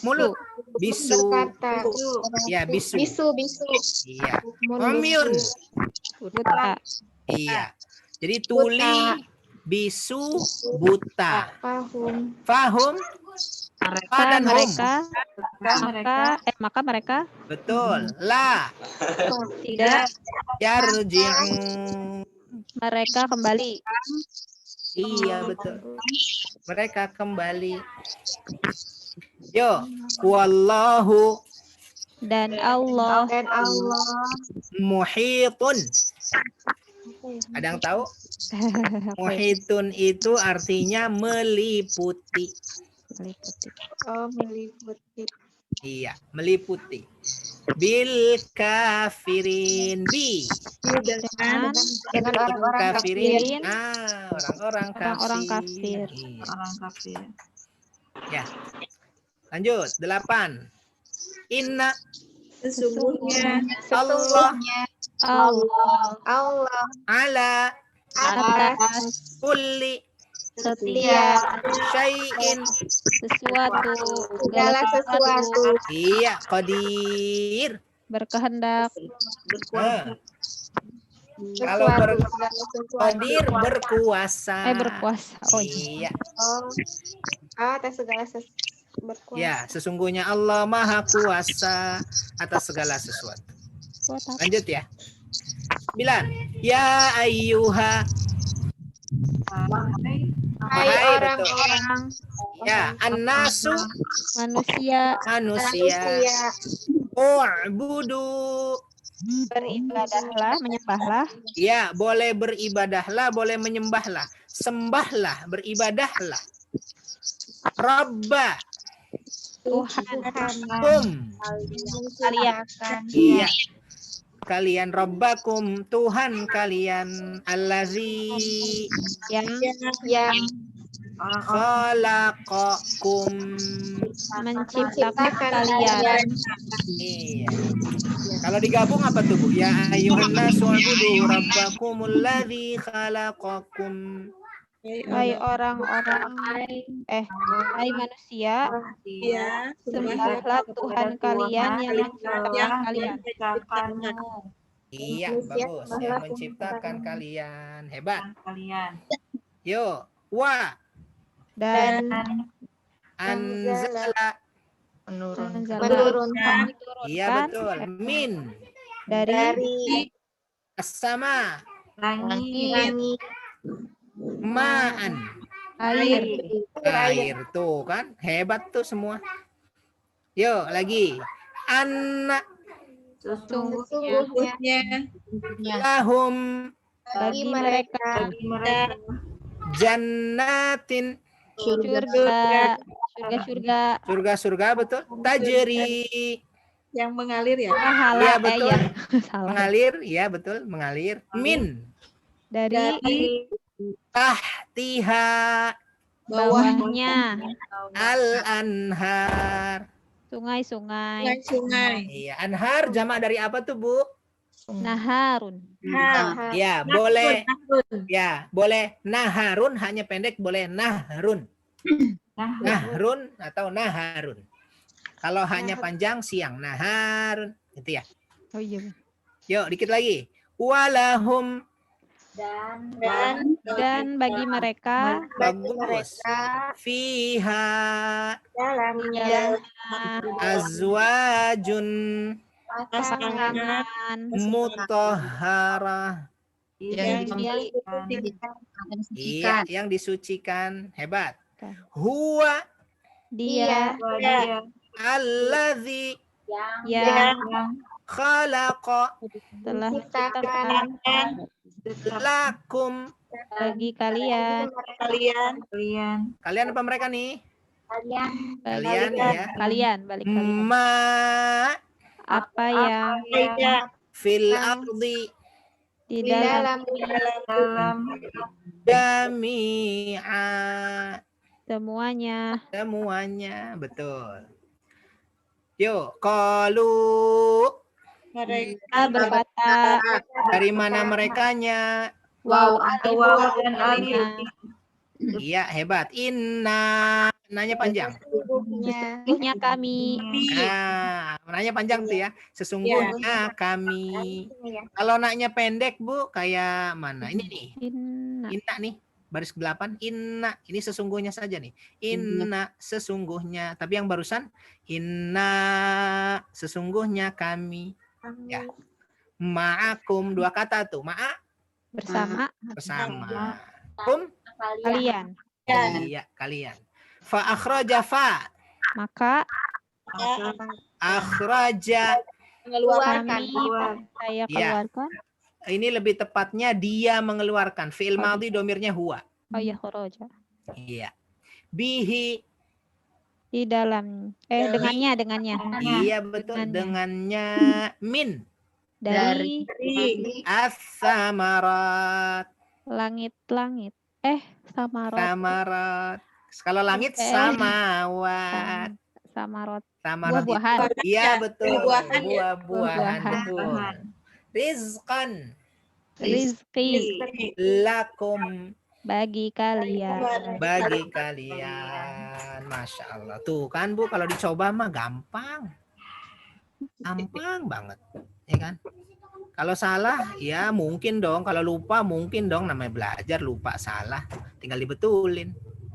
S2: mulut. Bisu. Ya, bisu. Iya. Umyun.
S3: Buta.
S2: Iya. Jadi tuli, bisu, buta. Fahum. Dan
S3: maka mereka
S2: betul. La
S3: tidak
S2: yarji'u.
S3: Mereka kembali.
S2: Iya betul. Mereka kembali. Yo, wallahu
S3: Dan Allah
S2: muhitun. Ada yang tahu? Muhitun itu artinya meliputi.
S1: Meliputi.
S2: Iya, meliputi. Bil kafirin
S3: dengan
S1: orang-orang
S2: kafirin. Orang-orang
S3: kafir.
S2: Iya.
S6: Orang kafir.
S2: Ya. Lanjut, 8. Inna
S8: Sesungguhnya
S2: Allah
S1: Allah
S2: ala
S3: Atas
S2: kulli
S3: setiap
S2: syai'in
S3: sesuatu
S1: segala sesuatu
S2: iya qadir
S3: berkehendak.
S2: Kalau qadir berkuasa.
S3: Berkuasa. Oh
S2: iya.
S1: Atas segala berkuasa.
S2: Ya, sesungguhnya Allah Maha Kuasa atas segala sesuatu. Lanjut ya. 9. Ya ayyuha.
S1: Hai orang-orang.
S2: Ya, annasu
S3: Manusia
S2: u'budu.
S3: beribadahlah, menyembahlah.
S2: Ya, boleh beribadahlah, boleh menyembahlah. Sembahlah, beribadahlah. Rabba
S3: Tuhan
S2: kum.
S3: kalian.
S2: Iya. kalian, Rabbakum Tuhan kalian, allazi
S3: yang
S2: khalaqakum.
S3: menciptakan kalian.
S2: Iya. Kalau digabung apa tuh, Bu? Ya ayyuhan nasu ubudu rabbakumul ladzi khalaqakum.
S3: Hai orang-orang, hai manusia,
S8: Ya,
S3: sembahlah Tuhan kalian yang menciptakan kalian.
S2: Iya, bagus. Yang menciptakan kalian. Hebat.
S6: Kalian.
S2: Yo, wa
S3: Dan
S2: anzala.
S3: menurunkan
S2: Iya betul. Min
S3: dari
S2: as-sama
S6: Langit.
S2: ma'an.
S3: air.
S2: Air tuh kan. Hebat tuh semua. Yo, lagi. Anna
S6: Sesungguhnya
S2: lahum
S3: Bagi mereka
S2: jannatin.
S3: surga-surga
S2: Betul. Tajri.
S8: yang mengalir ya.
S3: pahala.
S2: Iya betul.
S3: Ya. Salah.
S2: Mengalir, ya betul, mengalir. Min
S3: Dari
S2: tahtiha
S3: bawahnya
S2: al-anhar.
S3: sungai-sungai.
S8: Sungai.
S2: Iya, anhar jamak dari apa tuh, Bu?
S3: Naharun.
S2: Ya, boleh. Ya, boleh naharun, hanya pendek, boleh nahrun. Nahrun atau naharun. Kalau hanya panjang siang, naharun. Itu ya.
S3: Oh iya.
S2: Yuk, dikit lagi. Walahum.
S3: Dan bagi mereka
S2: Bagus. Fiha
S3: dalamnya
S2: azwajun
S3: pasangan
S2: mutahharah.
S3: yang
S2: Iya, yang disucikan. Hebat. Huwa
S3: dia
S2: alladzi
S3: yang
S2: khalaqa
S3: telah menciptakan
S2: lakum.
S3: bagi kalian
S2: Kalian apa mereka nih? Kalian ya.
S3: kalian balik kalian
S2: Ma
S3: apa yang
S2: fil ardi
S3: di dalam
S2: jami'a.
S3: semuanya.
S2: Betul. Yuk, qalu
S3: Mereka berkata
S2: dari mana merekanya?
S3: wow
S6: dan alif.
S2: Iya, hebat. Inna, nanya panjang.
S3: sesungguhnya kami
S2: Nah, nanya panjang tuh ya. Sesungguhnya kami. Kalau naknya pendek, Bu, kayak mana? Ini nih. Inna nih. Baris ke-8. Inna. Ini sesungguhnya saja nih. Inna, sesungguhnya. Tapi yang barusan, inna, sesungguhnya kami. Ya. Ma'akum, 2 kata tuh. Ma'a,
S3: bersama
S2: bersama. Kum,
S3: kalian.
S2: iya, kalian. Fa akhraja fa.
S3: Maka
S2: Akhraja.
S3: kami saya
S2: Ya.
S3: keluarkan.
S2: Ini lebih tepatnya dia mengeluarkan. Fi'il madhi domirnya huwa.
S3: Oh ya khoroja.
S2: Iya. Bihi.
S3: Di dalam dengannya
S2: Iya betul. Dengannya min.
S3: dari
S2: As-samarat.
S3: langit-langit. Samarot.
S2: Samarat. Kalau langit samawat.
S3: Samarot.
S2: Samarat.
S3: Buah-buahan.
S2: Iya betul.
S8: Buah-buahan ya?
S2: Buah-buahan.
S3: Buah-buahan.
S2: Betul. Rizqan.
S3: Rizki
S2: Lakum.
S3: bagi kalian.
S2: Bagi kalian. Masya Allah. Tuh kan, Bu, kalau dicoba mah gampang. Gampang banget. Ya kan? Kalau salah, ya mungkin dong. Kalau lupa, mungkin dong. Namanya belajar, lupa, salah. Tinggal dibetulin.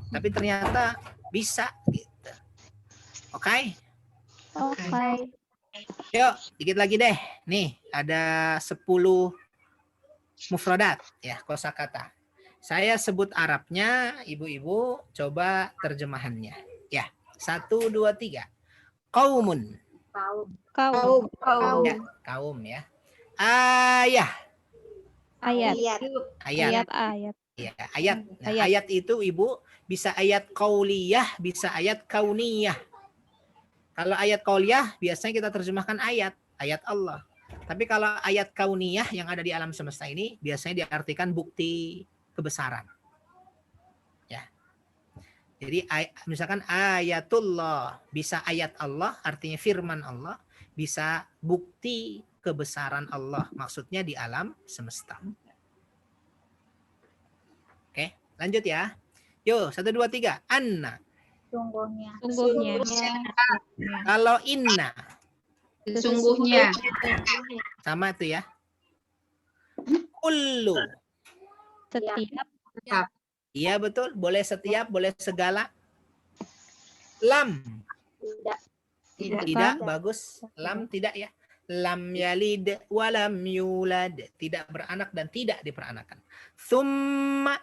S2: Tapi ternyata bisa. Gitu. Oke?
S3: Oke.
S2: Yuk, dikit lagi deh. Nih, ada 10 mufradat. Ya, kosakata. Saya sebut Arabnya, ibu-ibu coba terjemahannya. Ya, 1, 2, 3. Qaumun.
S3: Kaum.
S2: Ya, kaum ya. Ayah.
S3: Ayat.
S2: Ayat.
S3: Ayat.
S2: Ya, ayat. Nah,
S3: Ayat.
S2: ayat itu ibu bisa ayat qauliyah, bisa ayat kauniyah. Kalau ayat qauliyah biasanya kita terjemahkan ayat Allah. Tapi kalau ayat kauniyah yang ada di alam semesta ini biasanya diartikan bukti kebesaran. Ya. Jadi misalkan ayatullah, bisa ayat Allah artinya firman Allah, bisa bukti kebesaran Allah, maksudnya di alam semesta. Oke, lanjut ya. Yo, 1, 2, 3. Anna.
S4: Sungguhnya.
S3: Sungguhnya.
S2: Kalau inna.
S9: Sesungguhnya.
S2: Sama itu ya. Kullu.
S3: Setiap.
S2: Iya betul. Boleh setiap, boleh segala. Lam. Tidak, bagus. Lam tidak ya. Lam yalid walam yulad. Tidak beranak dan tidak diperanakan. Summa.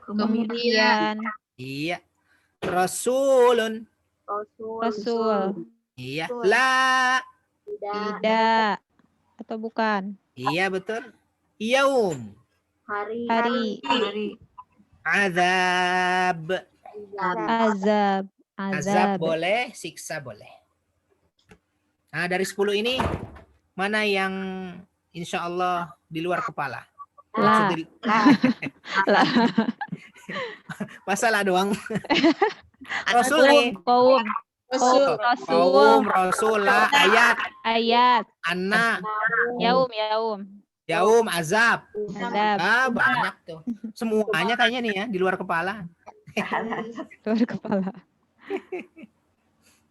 S3: Kemudian.
S2: Iya. Rasulun.
S3: Rasul.
S2: Iya. La.
S3: Tidak. Atau bukan.
S2: Iya betul. Yaum.
S3: Hari.
S2: Azab.
S3: Azab.
S2: Azab boleh, siksa boleh. Nah, dari 10 ini mana yang insya Allah di luar kepala?
S3: Lah. Lah.
S2: Masalah doang. Rasul nih.
S3: Kaum.
S2: Rasul lah, ayat, anak, yaum, azab. Ah, banyak tuh. Semuanya kayaknya nih ya di luar kepala.
S3: Luar kepala.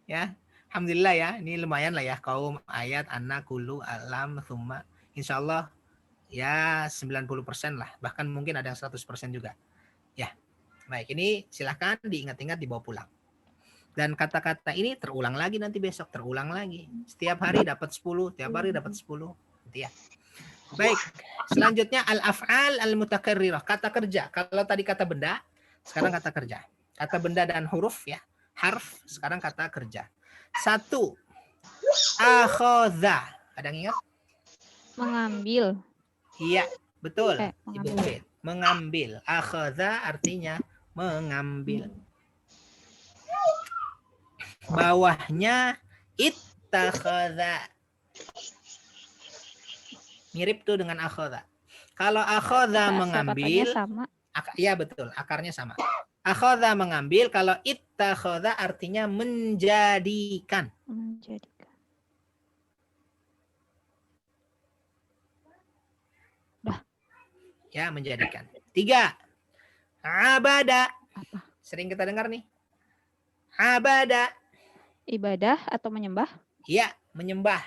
S2: Ya, alhamdulillah ya. Ini lumayan lah ya. Kaum, ayat, anak, kulu, alam, summa. Insya Allah ya 90% lah. Bahkan mungkin ada 100% juga. Ya, baik. Ini silahkan diingat-ingat dibawa pulang. Dan kata-kata ini terulang lagi nanti besok. Terulang lagi. Setiap hari dapat 10. Setiap hari dapat 10. Gitu ya. Baik. Selanjutnya al-af'al al-mutakarrirah. Kata kerja. Kalau tadi kata benda, sekarang kata kerja. Kata benda dan huruf ya. Harf, sekarang kata kerja. 1. Akhadha. Ada yang ingat?
S3: Mengambil.
S2: Iya, betul.
S3: Mengambil.
S2: Mengambil. Akhadha artinya mengambil. Bawahnya ittakhadha. Mirip tuh dengan akhadha. Kalau akhadha mengambil,
S3: sama.
S2: Iya betul, akarnya sama. Akhadha mengambil, kalau ittakhadha artinya menjadikan.
S3: Menjadikan.
S2: Ya, menjadikan. 3. Abada.
S3: Apa?
S2: Sering kita dengar nih. Abada.
S3: Ibadah atau menyembah?
S2: Ya, menyembah.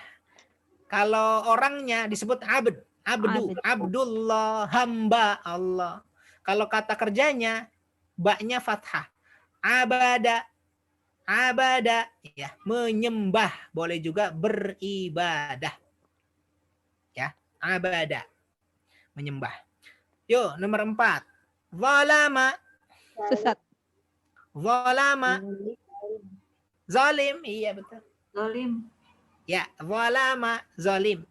S2: Kalau orangnya disebut abd. Abdu. Abdullah, hamba Allah. Kalau kata kerjanya, baknya fathah. Abada. Abada. Ya, menyembah. Boleh juga beribadah. Ya, abada. Menyembah. Yuk, nomor 4. Zalama.
S3: Sesat.
S2: Zalama. Zalim. Iya, betul.
S6: Zalim.
S2: Ya, zalama. Zalim.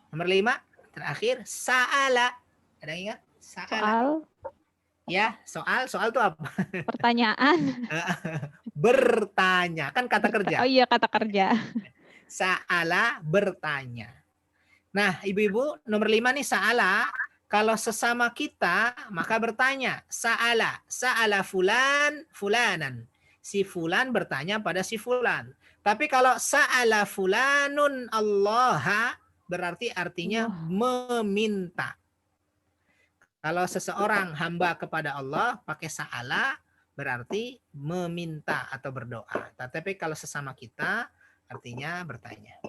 S2: Nomor 5. Terakhir. Sa'ala. Ada yang ingat?
S3: Soal.
S2: Ya, soal. Soal itu apa?
S3: Pertanyaan.
S2: Bertanya. Kan kata kerja.
S3: Oh iya, kata kerja.
S2: Sa'ala, bertanya. Nah, ibu-ibu, nomor 5 nih sa'ala. Kalau sesama kita, maka bertanya. Sa'ala. Sa'ala fulan, fulanan. Si fulan bertanya pada si fulan. Tapi kalau sa'ala fulanun Allah, berarti artinya meminta. Kalau seseorang hamba kepada Allah, pakai sa'ala, berarti meminta atau berdoa. Tapi kalau sesama kita, artinya bertanya.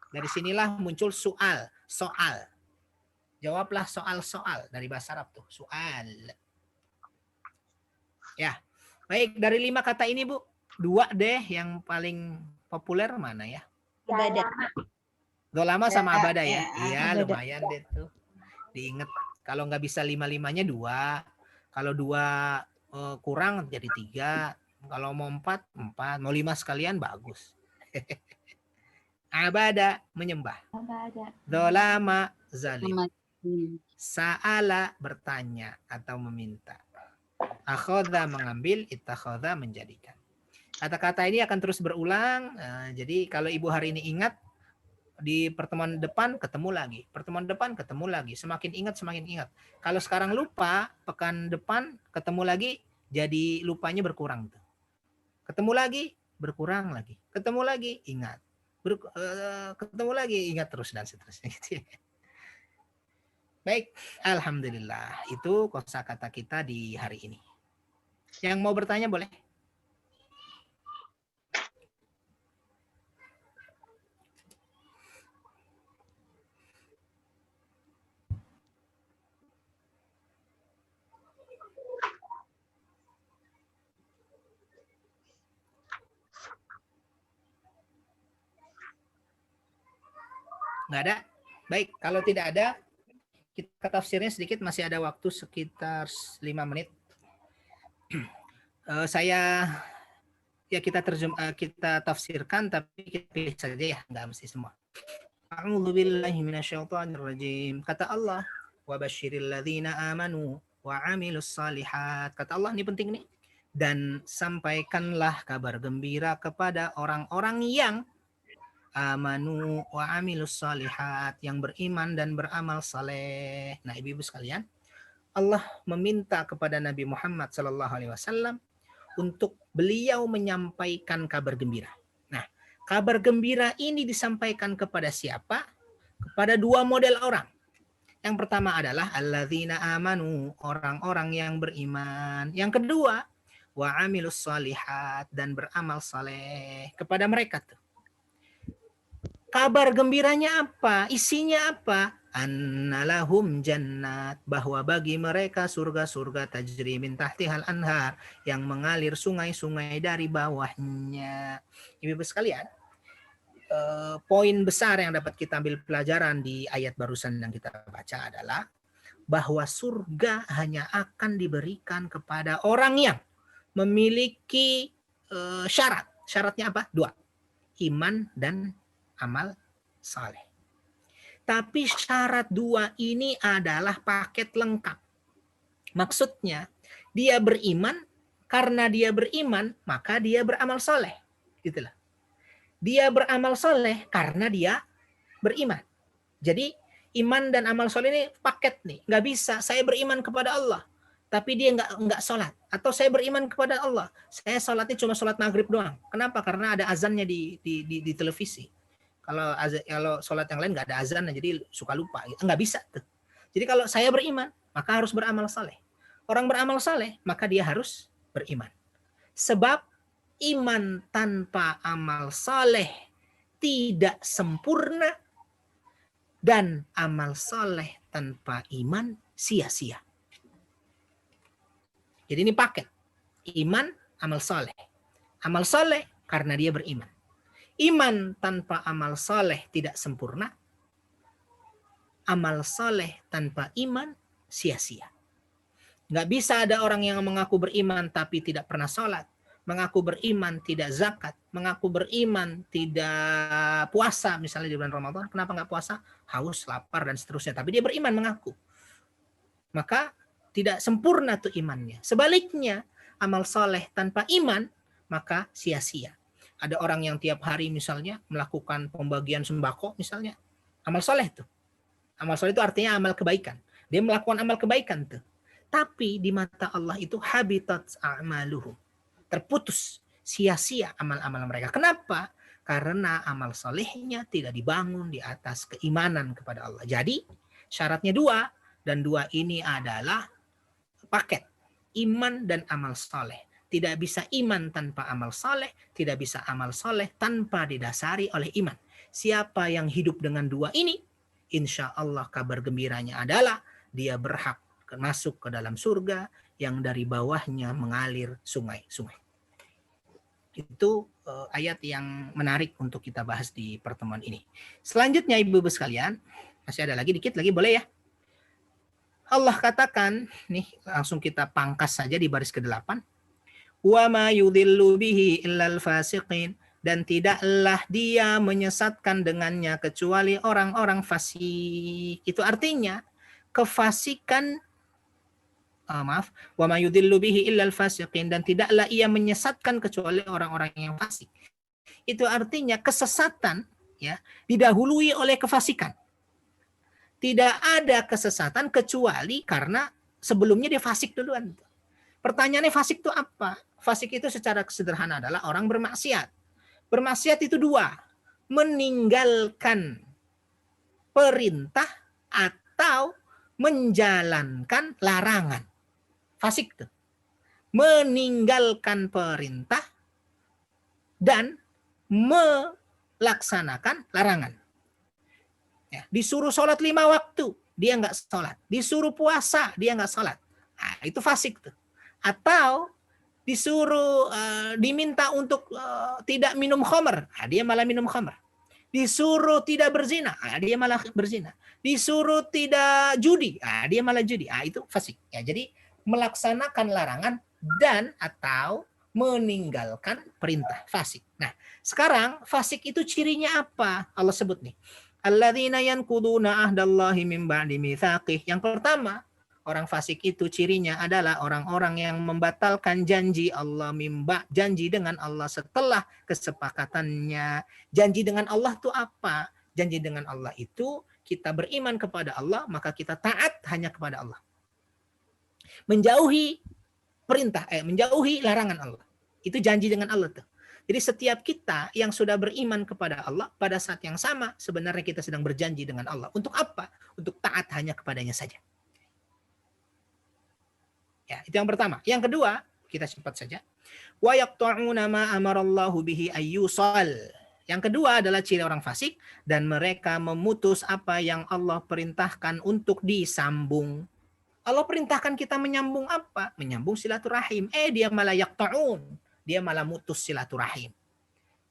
S2: Dari sinilah muncul soal. Jawablah soal-soal dari bahasa Arab tuh. Soal. Ya. Baik, dari 5 kata ini, Bu. 2 deh yang paling populer mana ya?
S8: Ibadah.
S2: Dolama sama abada ya? Iya,
S3: abada.
S2: lumayan deh tuh. Diingat. Kalau nggak bisa 5-5-nya 2. Kalau 2 kurang jadi 3. Kalau mau 4, 4. Mau 5 sekalian bagus. Abada, menyembah. Dolama, zalim. Sa'ala, bertanya atau meminta. Akhadha, mengambil. Ittakhadha, menjadikan. Kata-kata ini akan terus berulang. Jadi kalau ibu hari ini ingat, di pertemuan depan ketemu lagi, pertemuan depan ketemu lagi, semakin ingat semakin ingat. Kalau sekarang lupa, pekan depan ketemu lagi, jadi lupanya berkurang tuh. Ketemu lagi, berkurang lagi, ketemu lagi, ingat, ketemu lagi, ingat terus dan seterusnya. Gitu ya. Baik, alhamdulillah itu kosakata kita di hari ini. Yang mau bertanya boleh. Nggak ada? Baik, kalau tidak ada, kita tafsirnya sedikit, masih ada waktu sekitar 5 menit. Saya ya kita tafsirkan, tapi kita pilih saja ya, nggak mesti semua. A'udzubillahi minasyaitonirrajim. Kata Allah, wa basyiril ladzina amanu wa 'amilus shalihat. Kata Allah, ini penting nih. Dan sampaikanlah kabar gembira kepada orang-orang yang amanu wa amilus shalihat, yang beriman dan beramal saleh. Nah, ibu-ibu sekalian, Allah meminta kepada Nabi Muhammad SAW untuk beliau menyampaikan kabar gembira. Nah, kabar gembira ini disampaikan kepada siapa? Kepada dua model orang. Yang pertama adalah alladzina amanu, orang-orang yang beriman. Yang kedua, wa amilus shalihat, dan beramal saleh. Kepada mereka tuh. Kabar gembiranya apa? Isinya apa? Annalahum jannat, bahwa bagi mereka surga-surga tajri min tahtihal anhar, yang mengalir sungai-sungai dari bawahnya. Ibu-ibu sekalian, poin besar yang dapat kita ambil pelajaran di ayat barusan yang kita baca adalah bahwa surga hanya akan diberikan kepada orang yang memiliki syarat. Syaratnya apa? 2. Iman dan amal saleh. Tapi syarat 2 ini adalah paket lengkap. Maksudnya, dia beriman, karena dia beriman, maka dia beramal saleh. Gitulah. Dia beramal saleh karena dia beriman. Jadi, iman dan amal saleh ini paket nih. Nggak bisa, saya beriman kepada Allah, tapi dia nggak sholat. Atau saya beriman kepada Allah, saya sholatnya cuma sholat maghrib doang. Kenapa? Karena ada azannya di televisi. Kalau sholat yang lain nggak ada azan, jadi suka lupa. Nggak bisa tuh. Jadi kalau saya beriman, maka harus beramal saleh. Orang beramal saleh, maka dia harus beriman. Sebab iman tanpa amal saleh tidak sempurna, dan amal saleh tanpa iman sia-sia. Jadi ini paket. Iman, amal saleh. Amal saleh karena dia beriman. Iman tanpa amal saleh tidak sempurna. Amal saleh tanpa iman sia-sia. Nggak bisa ada orang yang mengaku beriman tapi tidak pernah sholat. Mengaku beriman tidak zakat. Mengaku beriman tidak puasa. Misalnya di bulan Ramadan, kenapa nggak puasa? Haus, lapar, dan seterusnya. Tapi dia beriman mengaku. Maka tidak sempurna tuh imannya. Sebaliknya, amal saleh tanpa iman, maka sia-sia. Ada orang yang tiap hari misalnya melakukan pembagian sembako misalnya. Amal soleh tuh. Amal soleh itu artinya amal kebaikan. Dia melakukan amal kebaikan tuh. Tapi di mata Allah itu habitat a'maluhum. Terputus. Sia-sia amal-amal mereka. Kenapa? Karena amal solehnya tidak dibangun di atas keimanan kepada Allah. Jadi syaratnya 2. Dan 2 ini adalah paket. Iman dan amal soleh. Tidak bisa iman tanpa amal saleh, tidak bisa amal saleh tanpa didasari oleh iman. Siapa yang hidup dengan 2 ini, insya Allah kabar gembiranya adalah dia berhak masuk ke dalam surga yang dari bawahnya mengalir sungai-sungai. Itu ayat yang menarik untuk kita bahas di pertemuan ini. Selanjutnya ibu-ibu sekalian, masih ada lagi dikit lagi, boleh ya? Allah katakan, nih langsung kita pangkas saja di baris ke-8. Wa ma yudhillu bihi illal fasiqin, dan tidaklah dia menyesatkan dengannya kecuali orang-orang fasik. Itu artinya kefasikan wa ma yudhillu bihi illal fasiqin, dan tidaklah ia menyesatkan kecuali orang-orang yang fasik. Itu artinya kesesatan ya didahului oleh kefasikan. Tidak ada kesesatan kecuali karena sebelumnya dia fasik duluan. Pertanyaannya fasik itu apa? Fasik itu secara sederhana adalah orang bermaksiat. Bermaksiat itu dua, meninggalkan perintah atau menjalankan larangan. Fasik itu meninggalkan perintah dan melaksanakan larangan. Ya, disuruh sholat 5 waktu, dia nggak sholat. Disuruh puasa, dia nggak sholat. Nah, itu fasik tuh. Atau disuruh diminta untuk tidak minum khamr, nah, dia malah minum khamr. Disuruh tidak berzina, nah, dia malah berzina. Disuruh tidak judi, nah, dia malah judi. Nah, itu fasik. Ya, jadi melaksanakan larangan dan atau meninggalkan perintah, fasik. Nah, sekarang fasik itu cirinya apa? Allah sebut nih. Alladzina yanquduna ahdallahi min ba'di mitsaqih. Yang pertama, orang fasik itu cirinya adalah orang-orang yang membatalkan janji Allah, janji dengan Allah setelah kesepakatannya. Janji dengan Allah itu apa? Janji dengan Allah itu kita beriman kepada Allah, maka kita taat hanya kepada Allah. Menjauhi perintah, menjauhi larangan Allah. Itu janji dengan Allah tuh. Jadi setiap kita yang sudah beriman kepada Allah, pada saat yang sama sebenarnya kita sedang berjanji dengan Allah. Untuk apa? Untuk taat hanya kepadanya saja. Ya, itu yang pertama. Yang kedua, kita cepat saja. Wa yaqta'una ma amarallahu bihi ayyusal. Yang kedua adalah ciri orang fasik dan mereka memutus apa yang Allah perintahkan untuk disambung. Allah perintahkan kita menyambung apa? Menyambung silaturahim. Dia malah yaqta'un. Dia malah mutus silaturahim.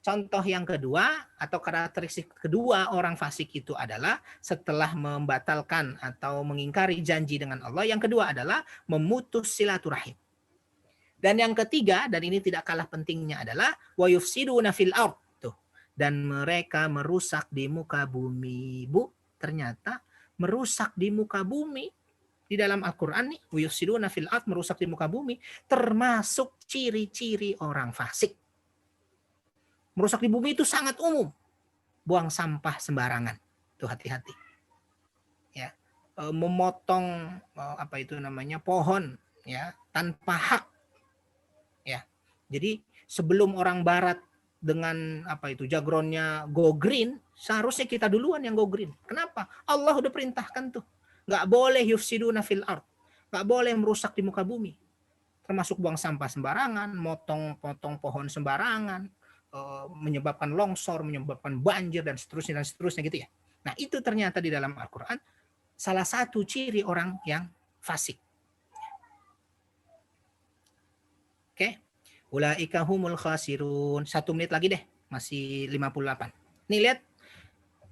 S2: Contoh yang kedua atau karakteristik kedua orang fasik itu adalah setelah membatalkan atau mengingkari janji dengan Allah, yang kedua adalah memutus silaturahim. Dan yang ketiga, dan ini tidak kalah pentingnya adalah wa yufsiduna fil ardh. Dan mereka merusak di muka bumi. Bu, ternyata merusak di muka bumi. Di dalam Al-Quran nih, wayufsiduna fil ardh, merusak di muka bumi, termasuk ciri-ciri orang fasik. Merusak di bumi itu sangat umum. Buang sampah sembarangan. Tuh hati-hati. Ya, memotong pohon ya tanpa hak. Ya. Jadi sebelum orang barat dengan jagronnya go green, seharusnya kita duluan yang go green. Kenapa? Allah udah perintahkan tuh. Nggak boleh yufsiduna fil ardh. Nggak boleh merusak di muka bumi. Termasuk buang sampah sembarangan, potong pohon sembarangan, menyebabkan longsor, menyebabkan banjir, dan seterusnya gitu ya. Nah, itu ternyata di dalam Al-Quran salah satu ciri orang yang fasik. Oke. Ulaika humul khasirun. 1 menit lagi deh. Masih 58. Nih lihat.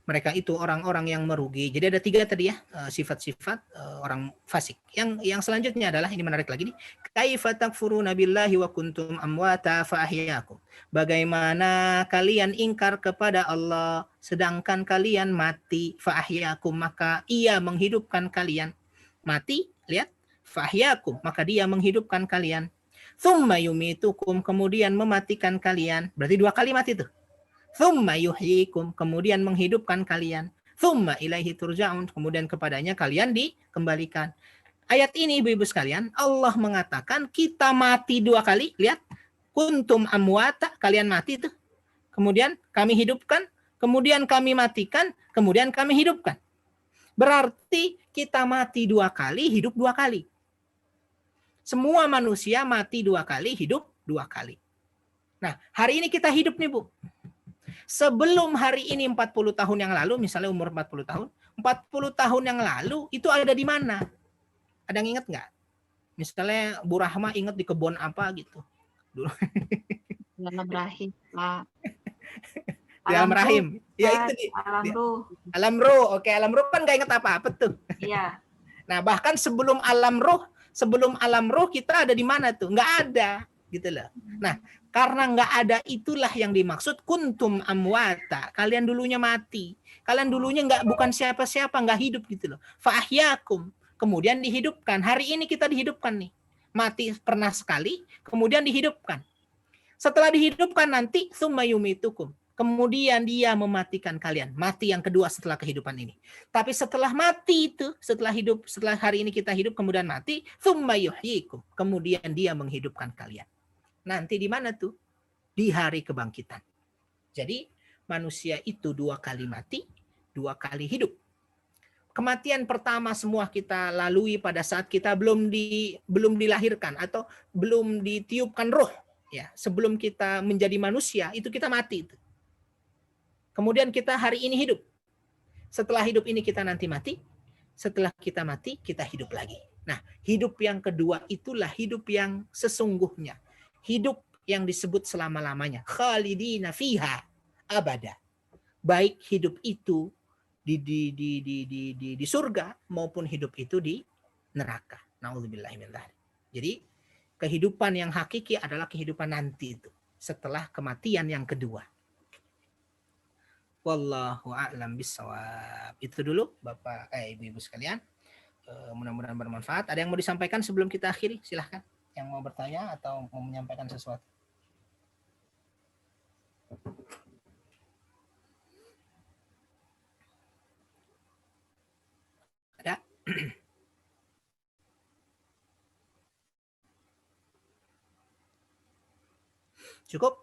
S2: Mereka itu orang-orang yang merugi. Jadi ada 3 tadi ya, sifat-sifat orang fasik. Yang selanjutnya adalah, ini menarik lagi nih. Kaifa takfuruna billahi wa kuntum amwata fa ahyakum. Bagaimana kalian ingkar kepada Allah sedangkan kalian mati, fa ahyakum, maka Ia menghidupkan kalian. Mati, lihat, fa ahyakum, maka Dia menghidupkan kalian. Tsumma yumitukum, kemudian mematikan kalian. Berarti 2 kali mati tuh. Tsumma yuhyikum, kemudian menghidupkan kalian. Tsumma ilaihi turja'un, kemudian kepadanya kalian dikembalikan. Ayat ini Ibu-ibu sekalian, Allah mengatakan kita mati 2 kali. Lihat, kuntum amwata, kalian mati tuh. Kemudian kami hidupkan, kemudian kami matikan, kemudian kami hidupkan. Berarti kita mati 2 kali, hidup 2 kali. Semua manusia mati 2 kali, hidup 2 kali. Nah, hari ini kita hidup nih, Bu. Sebelum hari ini 40 tahun yang lalu, misalnya umur 40 tahun, 40 tahun yang lalu itu ada di mana? Ada yang ingat nggak? Misalnya Bu Rahma ingat di kebun apa gitu.
S6: Dalam rahim, Pak.
S2: Di alam rahim. Ya itu di
S6: Alam ruh.
S2: alam ruh. Oke, alam ruh kan nggak ingat apa-apa tuh.
S6: Iya.
S2: Nah, bahkan sebelum alam ruh kita ada di mana tuh? Nggak ada gitu loh. Nah, karena nggak ada, itulah yang dimaksud kuntum amwata. Kalian dulunya mati. Kalian dulunya bukan siapa-siapa, nggak hidup gitu loh. Fa'ahyakum. Kemudian dihidupkan. Hari ini kita dihidupkan nih. Mati pernah sekali, kemudian dihidupkan. Setelah dihidupkan nanti, tsumma yumitukum. Kemudian dia mematikan kalian. Mati yang kedua setelah kehidupan ini. Tapi setelah mati itu, setelah hari ini kita hidup, kemudian mati, tsumma yuhyikum. Kemudian dia menghidupkan kalian. Nanti di mana tuh? Di hari kebangkitan. Jadi manusia itu 2 kali mati, 2 kali hidup. Kematian pertama semua kita lalui pada saat kita belum dilahirkan atau belum ditiupkan roh. Ya, sebelum kita menjadi manusia, itu kita mati. Kemudian kita hari ini hidup. Setelah hidup ini kita nanti mati. Setelah kita mati, kita hidup lagi. Nah, hidup yang kedua itulah hidup yang sesungguhnya. Hidup yang disebut selama-lamanya. Khalidina fiha abada. Baik hidup itu di surga maupun hidup itu di neraka. Nauzubillahi min dzalik. Jadi, kehidupan yang hakiki adalah kehidupan nanti itu. Setelah kematian yang kedua. Wallahu a'lam bishawab. Itu dulu Bapak Ibu-ibu sekalian. Mudah-mudahan bermanfaat. Ada yang mau disampaikan sebelum kita akhiri? Silahkan. Yang mau bertanya atau mau menyampaikan sesuatu. Ada? Cukup?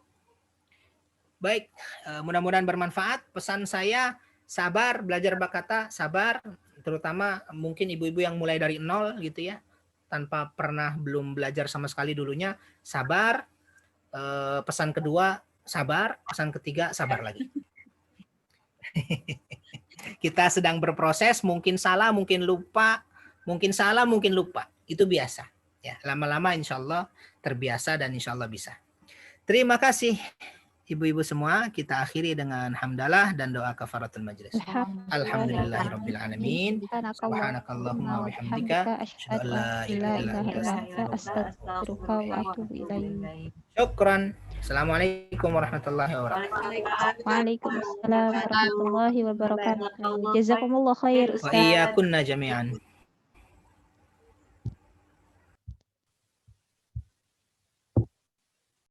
S2: Baik, mudah-mudahan bermanfaat. Pesan saya, sabar, belajar berkata, sabar, terutama mungkin ibu-ibu yang mulai dari nol gitu ya, tanpa belum belajar sama sekali dulunya, sabar. Pesan kedua, sabar. Pesan ketiga, sabar lagi. Kita sedang berproses, mungkin salah, mungkin lupa, mungkin salah, mungkin lupa. Itu biasa. Ya, lama-lama insya Allah terbiasa dan insya Allah bisa. Terima kasih. Ibu-ibu semua, kita akhiri dengan hamdalah dan doa kafaratul majlis. Alhamdulillahirabbil alamin. Subhanakallahumma wa bihamdika asyhadu an la ilaha illa anta astaghfiruka wa atubu ilaik. Syukran. Assalamualaikum warahmatullahi wabarakatuh.
S3: Waalaikumsalam warahmatullahi wabarakatuh. Jazakumullah khair
S2: Wa
S3: Ustaz.
S2: iyyakunna jami'an.